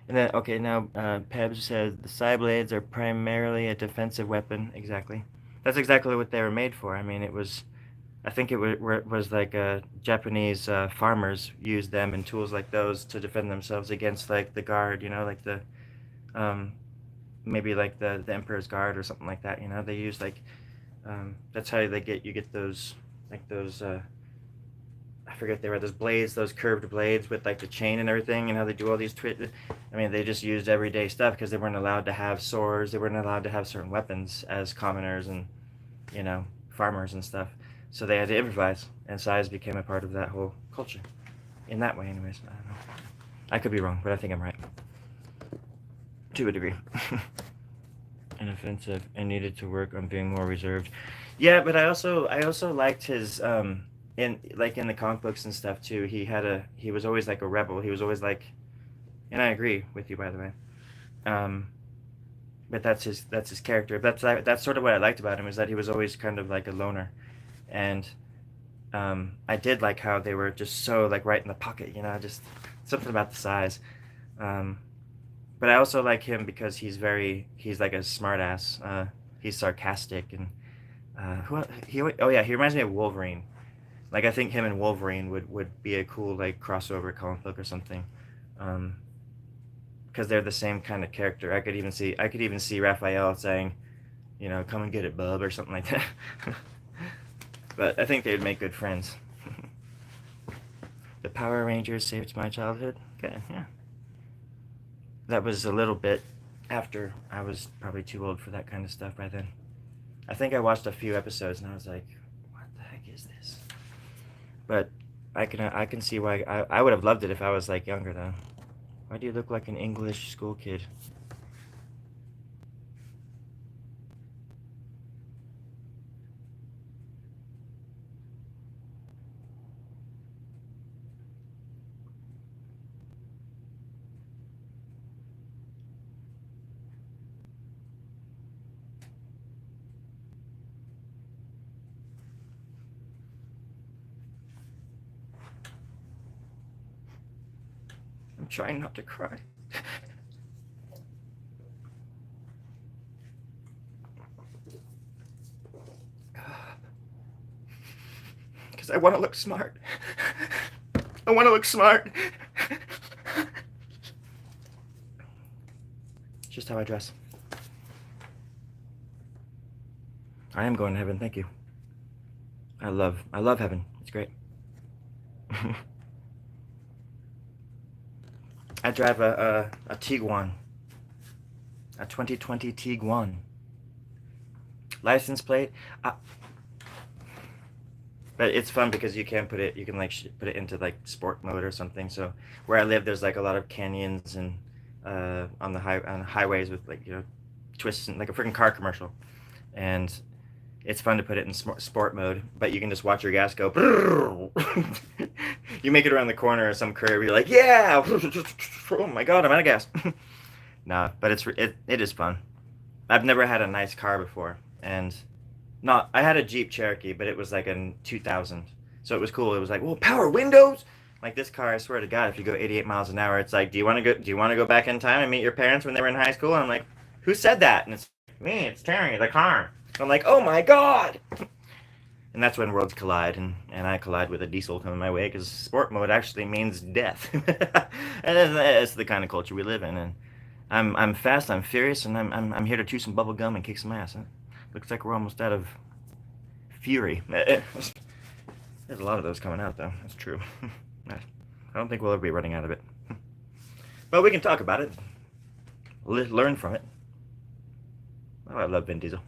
And then, okay, now Pebs says the side blades are primarily a defensive weapon. Exactly. That's exactly what they were made for. I mean, I think it was like Japanese farmers used them and tools like those to defend themselves against like the guard, like the maybe like the Emperor's Guard or something like that. They use like that's how you get those I forget they were those blades, those curved blades with like the chain and everything, and how they do all these they just used everyday stuff because they weren't allowed to have swords, they weren't allowed to have certain weapons as commoners and farmers and stuff. So they had to improvise, and size became a part of that whole culture. In that way, anyways. I don't know. I could be wrong, but I think I'm right. To a degree. Inoffensive and needed to work on being more reserved. Yeah, but I also liked his in the comic books and stuff too. He was always like a rebel. He was always like, and I agree with you by the way. But that's his character. That's sort of what I liked about him, is that he was always kind of like a loner. And I did like how they were just so like right in the pocket, just something about the size. But but I also like him because he's like a smart ass. He's sarcastic and oh yeah, he reminds me of Wolverine. Like I think him and Wolverine would be a cool like crossover comic book or something. Um, because they're the same kind of character. I could even see Raphael saying, you know, come and get it, bub, or something like that. But I think they'd make good friends. The Power Rangers saved my childhood. Okay, yeah. That was a little bit after I was probably too old for that kind of stuff by then. I think I watched a few episodes and I was like, what the heck is this? But I can see why I would have loved it if I was like younger though. Why do you look like an English school kid? I'm trying not to cry. Because I want to look smart. I want to look smart. It's just how I dress. I am going to heaven, thank you. I love heaven. It's great. I drive a Tiguan. A 2020 Tiguan. License plate. But it's fun because you can like put it into like sport mode or something. So where I live, there's like a lot of canyons and on the highways with like, you know, twists and like a freaking car commercial, and it's fun to put it in sport mode. But you can just watch your gas go. You make it around the corner or some curve, you're like, yeah, oh my god, I'm out of gas. Nah, but it is fun. I've never had a nice car before, and not I had a Jeep Cherokee, but it was like in 2000, so it was cool. It was like, well, power windows. Like this car, I swear to God, if you go 88 miles an hour, it's like, do you want to go? Do you want to go back in time and meet your parents when they were in high school? And I'm like, who said that? And it's me. It's Terry, the car. I'm like, oh my god. And that's when worlds collide, and I collide with a diesel coming my way because sport mode actually means death. And that's the kind of culture we live in. And I'm fast, I'm furious, and I'm here to chew some bubble gum and kick some ass. Huh? Looks like we're almost out of fury. There's a lot of those coming out, though. That's true. I don't think we'll ever be running out of it. But we can talk about it, learn from it. Oh, I love Vin Diesel.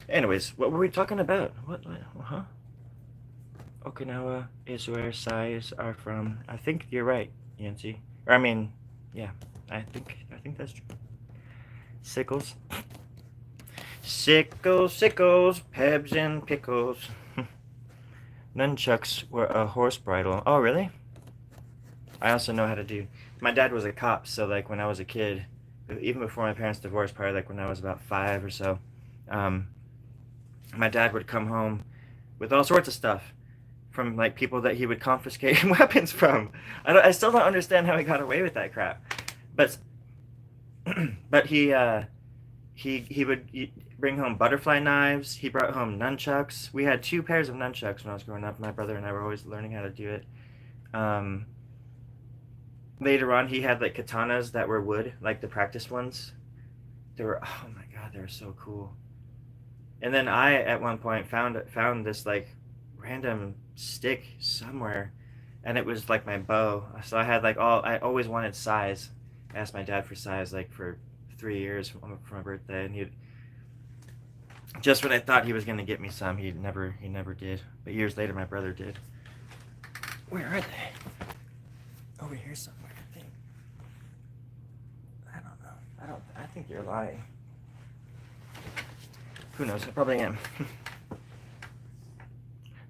Anyways, what were we talking about? What? Huh? Okinawa is where sais are from. I think you're right, Yancy. Or I mean, yeah, I think that's true. Sickles. Sickles, pebs and pickles. Nunchucks were a horse bridle. Oh, really? I also know how to do. My dad was a cop, so like when I was a kid, even before my parents divorced, probably like when I was about 5 or so, my dad would come home with all sorts of stuff from like people that he would confiscate weapons from. I still don't understand how he got away with that crap, but but he would bring home butterfly knives. He brought home nunchucks. We had 2 pairs of nunchucks when I was growing up. My brother and I were always learning how to do it. Later on, he had like katanas that were wood, like the practice ones. They were, oh my god, they were so cool. And then I, at one point, found this like random stick somewhere, and it was like my bow. So I had like I always wanted sais. I asked my dad for sais like for 3 years for my birthday, and he just when I thought he was gonna get me some, he never did. But years later, my brother did. Where are they? Over here somewhere, I think. I don't know. I think you're lying. Who knows? I probably am.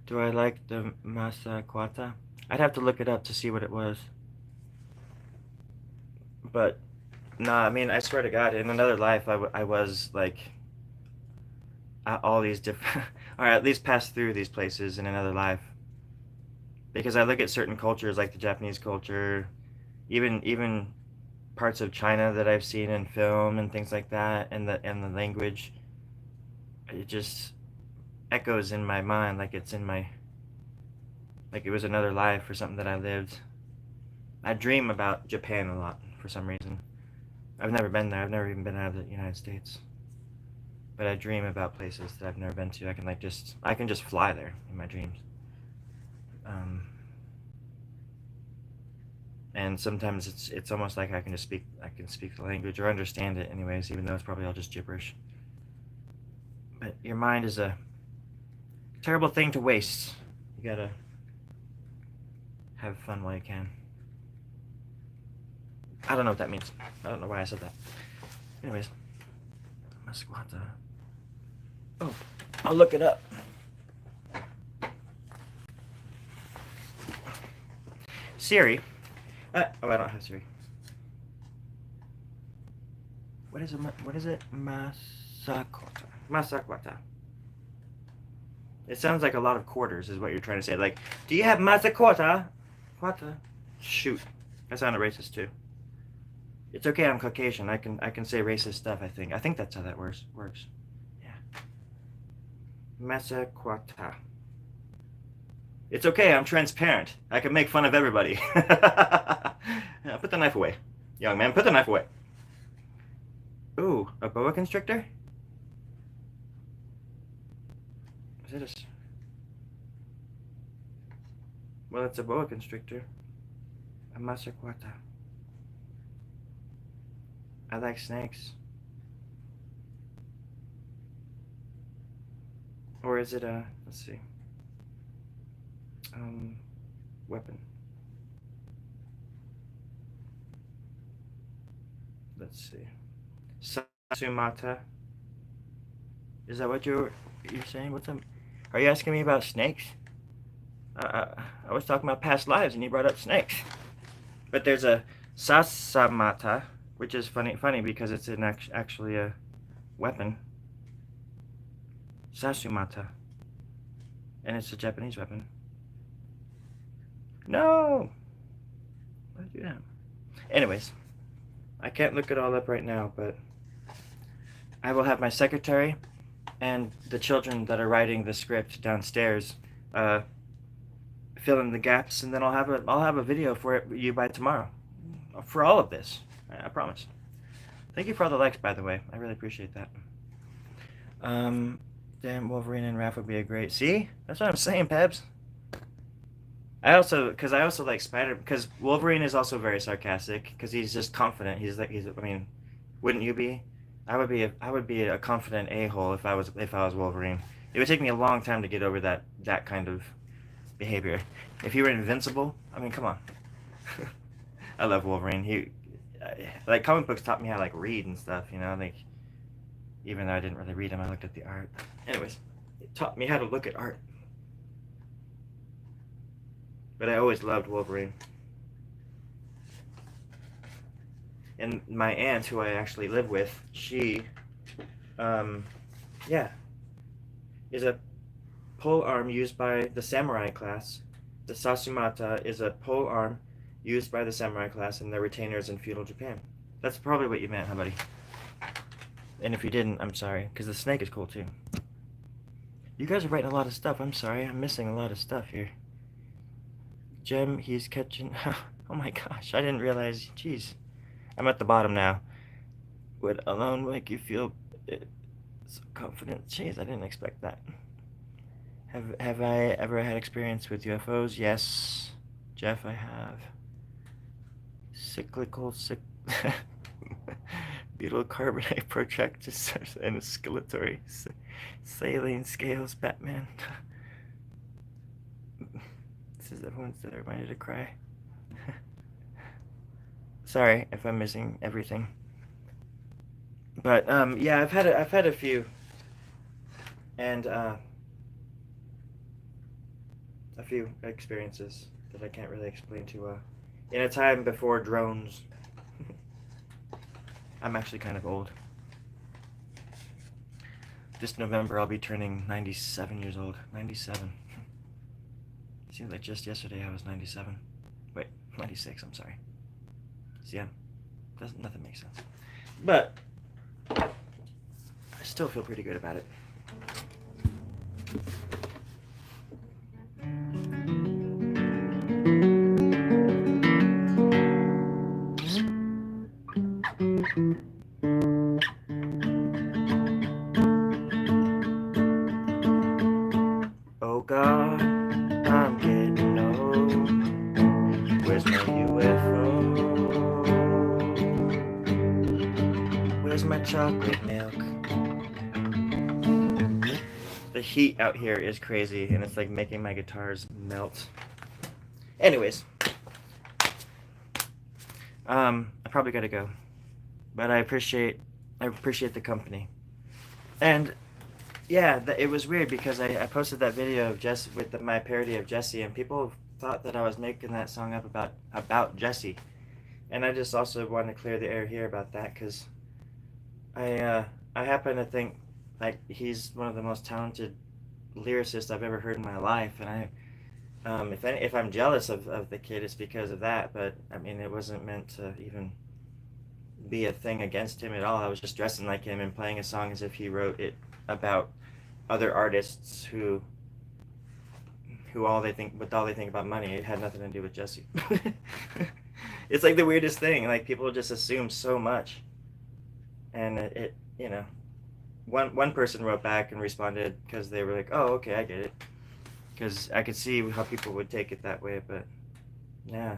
Do I like the Masakwata? I'd have to look it up to see what it was. But, nah, I mean, I swear to God, in another life, I was like all these different, or at least passed through these places in another life. Because I look at certain cultures, like the Japanese culture, even parts of China that I've seen in film and things like that, and the language, it just echoes in my mind like it's in my, like it was another life or something that I lived. I dream about Japan a lot for some reason. I've never been there. I've never even been out of the United States. But I dream about places that I've never been to. I can just fly there in my dreams. And sometimes it's almost like I can speak the language or understand it anyways, even though it's probably all just gibberish. But your mind is a terrible thing to waste. You gotta have fun while you can. I don't know what that means. I don't know why I said that. Anyways, Masquata. Oh, I'll look it up. Siri. Oh, I don't have Siri. What is it? Masakota. Masakwata. It sounds like a lot of quarters is what you're trying to say. Like, do you have Masakwata? Quata? Shoot. That sounded racist too. It's okay, I'm Caucasian. I can say racist stuff, I think. I think that's how that works. Yeah. Masakwata. It's okay, I'm transparent. I can make fun of everybody. Yeah, put the knife away. Young man, put the knife away. Ooh, a boa constrictor? Is it a... Well, it's a boa constrictor. A Masakwata. I like snakes. Or is it a... Let's see. Weapon. Let's see. Sasumata. Is that what you're saying? Are you asking me about snakes? I was talking about past lives and you brought up snakes. But there's a Sasamata, which is funny because it's actually a weapon. Sasumata. And it's a Japanese weapon. No! Why did I do that? Anyways, I can't look it all up right now, but I will have my secretary and the children that are writing the script downstairs fill in the gaps, and then I'll have a video for you by tomorrow for all of this. I promise. Thank you for all the likes, by the way. I really appreciate that. Damn, Wolverine and Raph would be a great... See? That's what I'm saying, Pebs. I also like Spider... Because Wolverine is also very sarcastic, because he's just confident. I mean, wouldn't you be? I would be a confident a-hole if I was Wolverine. It would take me a long time to get over that kind of behavior. If he were invincible, I mean, come on. I love Wolverine. Like, comic books taught me how to, like, read and stuff, you know, like... Even though I didn't really read them, I looked at the art. Anyways, it taught me how to look at art. But I always loved Wolverine. And my aunt, who I actually live with, she, yeah, is a pole arm used by the samurai class. The Sasumata is a pole arm used by the samurai class and their retainers in feudal Japan. That's probably what you meant, huh, buddy? And if you didn't, I'm sorry, because the snake is cool too. You guys are writing a lot of stuff. I'm sorry, I'm missing a lot of stuff here. Gem, he's catching... Oh my gosh, I didn't realize... Jeez. I'm at the bottom now. Would alone make you feel so confident? Jeez, I didn't expect that. Have I ever had experience with UFOs? Yes, Jeff, I have. Butyl carbonate protractus and oscillatory saline scales. Batman. This is everyone's that are ready to cry. Sorry if I'm missing everything. But yeah, I've had a few, and a few experiences that I can't really explain too well. In a time before drones. I'm actually kind of old. This November I'll be turning 97 years old. 97. Seems like just yesterday I was 97. Wait, 96, I'm sorry. So yeah, Nothing makes sense. But I still feel pretty good about it. Oh God, I'm getting old. Where's my UFO? Where's my chocolate milk? The heat out here is crazy, and it's like making my guitars melt. Anyways, I probably gotta go, but I appreciate the company. And yeah, it was weird because I posted that video of Jesse with my parody of Jesse, and people thought that I was making that song up about Jesse, and I just also want to clear the air here about that because I happen to think like he's one of the most talented lyricists I've ever heard in my life, and if I'm jealous of the kid, it's because of that. But I mean, it wasn't meant to even be a thing against him at all. I was just dressing like him and playing a song as if he wrote it about other artists who all they think about money. It had nothing to do with Jesse. It's like the weirdest thing. Like people just assume so much, and it you know, one person wrote back and responded because they were like, "Oh, okay, I get it," because I could see how people would take it that way. But yeah,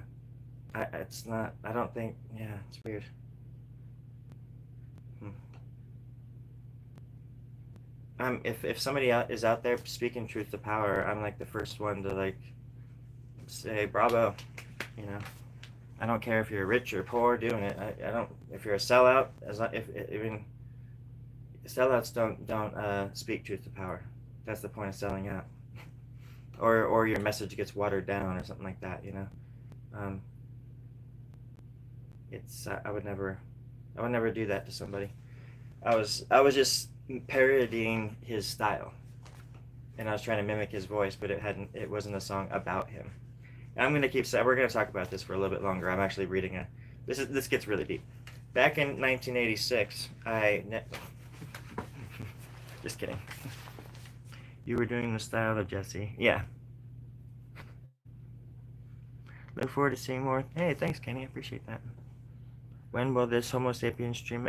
it's not. I don't think. Yeah, it's weird. If somebody is out there speaking truth to power, I'm like the first one to like say bravo. You know, I don't care if you're rich or poor doing it. I don't. If you're a sellout, if even sellouts don't speak truth to power. That's the point of selling out. Or your message gets watered down or something like that. You know, it's I would never do that to somebody. I was just parodying his style, and I was trying to mimic his voice, but it wasn't a song about him. And we're gonna talk about this for a little bit longer. I'm actually reading this gets really deep. Back in 1986, just kidding. You were doing the style of Jesse. Yeah. Look forward to seeing more. Hey, thanks, Kenny. I appreciate that. When will this Homo sapien stream?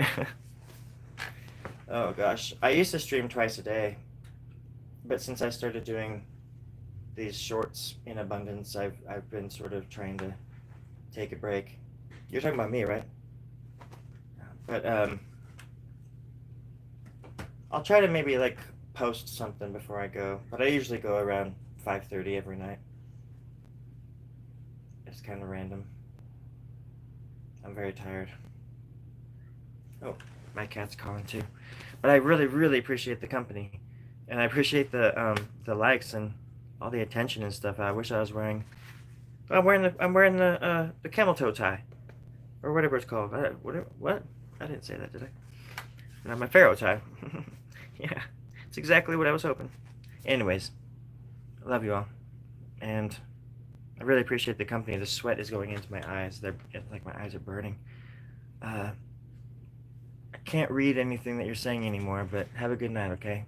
Oh gosh, I used to stream twice a day, but since I started doing these shorts in abundance, I've been sort of trying to take a break. You're talking about me, right? But I'll try to maybe like post something before I go, but I usually go around 5:30 every night. It's kind of random. I'm very tired. Oh, my cat's calling too. But I really, really appreciate the company, and I appreciate the likes and all the attention and stuff. I wish I was wearing. I'm wearing the camel toe tie, or whatever it's called. What? I didn't say that, did I? Not my pharaoh tie. Yeah, it's exactly what I was hoping. Anyways, I love you all, and I really appreciate the company. The sweat is going into my eyes. They're like my eyes are burning. I can't read anything that you're saying anymore, but have a good night, okay?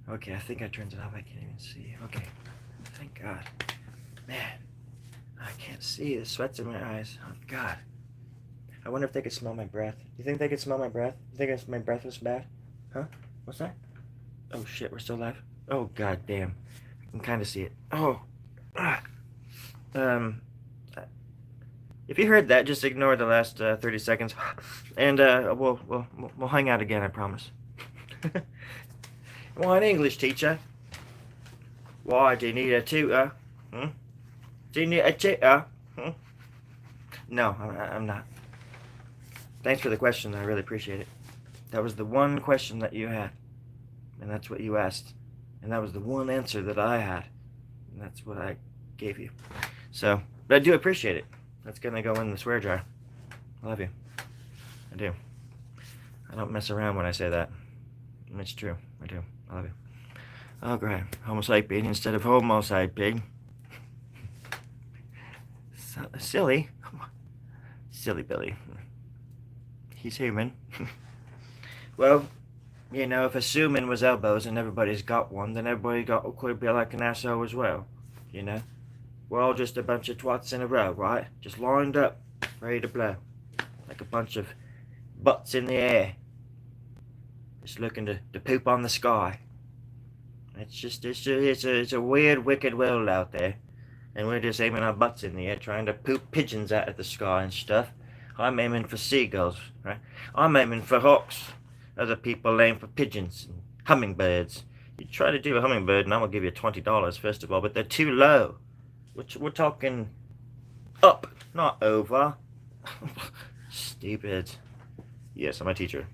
Okay, I think I turned it off. I can't even see. Okay, thank God. Man, I can't see. The sweat's in my eyes. Oh, God. I wonder if they could smell my breath. You think they could smell my breath? You think my breath was bad? Huh? What's that? Oh, shit, we're still live? Oh, God damn. I can kind of see it. Oh. Ah. If you heard that, just ignore the last 30 seconds, and we'll hang out again. I promise. Well, an English teacher. Why do you need a tutor? Do you need a tutor? No, I'm not. Thanks for the question. I really appreciate it. That was the one question that you had, and that's what you asked, and that was the one answer that I had, and that's what I gave you. So, but I do appreciate it. That's gonna go in the swear jar. I love you. I do. I don't mess around when I say that. It's true. I do. I love you. Oh, great. Homo sapien instead of homo sapien. Silly. Silly Billy. He's human. Well, you know, if assuming was elbows and everybody's got one, then everybody could be like an asshole as well. You know? We're all just a bunch of twats in a row, right? Just lined up, ready to blow. Like a bunch of butts in the air. Just looking to poop on the sky. It's a weird, wicked world out there. And we're just aiming our butts in the air, trying to poop pigeons out of the sky and stuff. I'm aiming for seagulls, right? I'm aiming for hawks. Other people aim for pigeons and hummingbirds. You try to do a hummingbird and I'm gonna give you $20 first of all, but they're too low. We're talking up, not over. Stupid. Yes, I'm a teacher.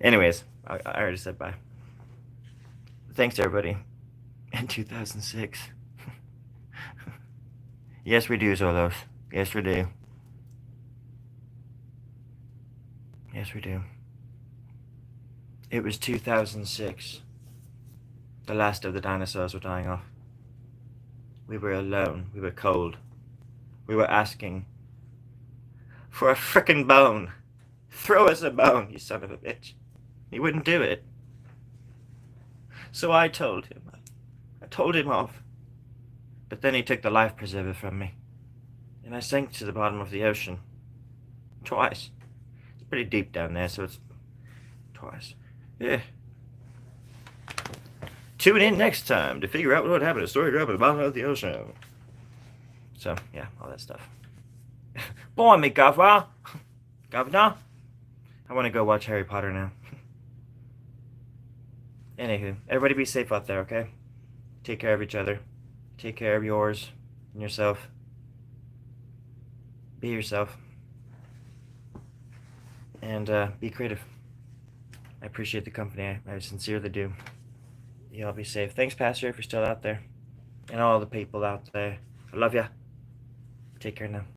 Anyways, I already said bye. Thanks to everybody. In 2006. Yes, we do, Zolos. Yes, we do. Yes, we do. It was 2006. The last of the dinosaurs were dying off. We were alone. We were cold. We were asking for a frickin' bone. Throw us a bone, you son of a bitch. He wouldn't do it. So I told him. I told him off. But then he took the life preserver from me. And I sank to the bottom of the ocean. Twice. It's pretty deep down there, so it's... twice. Yeah. Tune in next time to figure out what happened to Storie Grubb at the bottom of the ocean. So, yeah, all that stuff. Blimey, Governor! Governor? I want to go watch Harry Potter now. Anywho, everybody be safe out there, okay? Take care of each other. Take care of yours and yourself. Be yourself. And be creative. I appreciate the company. I sincerely do. Y'all be safe. Thanks, Pastor, if you're still out there. And all the people out there. I love ya. Take care now.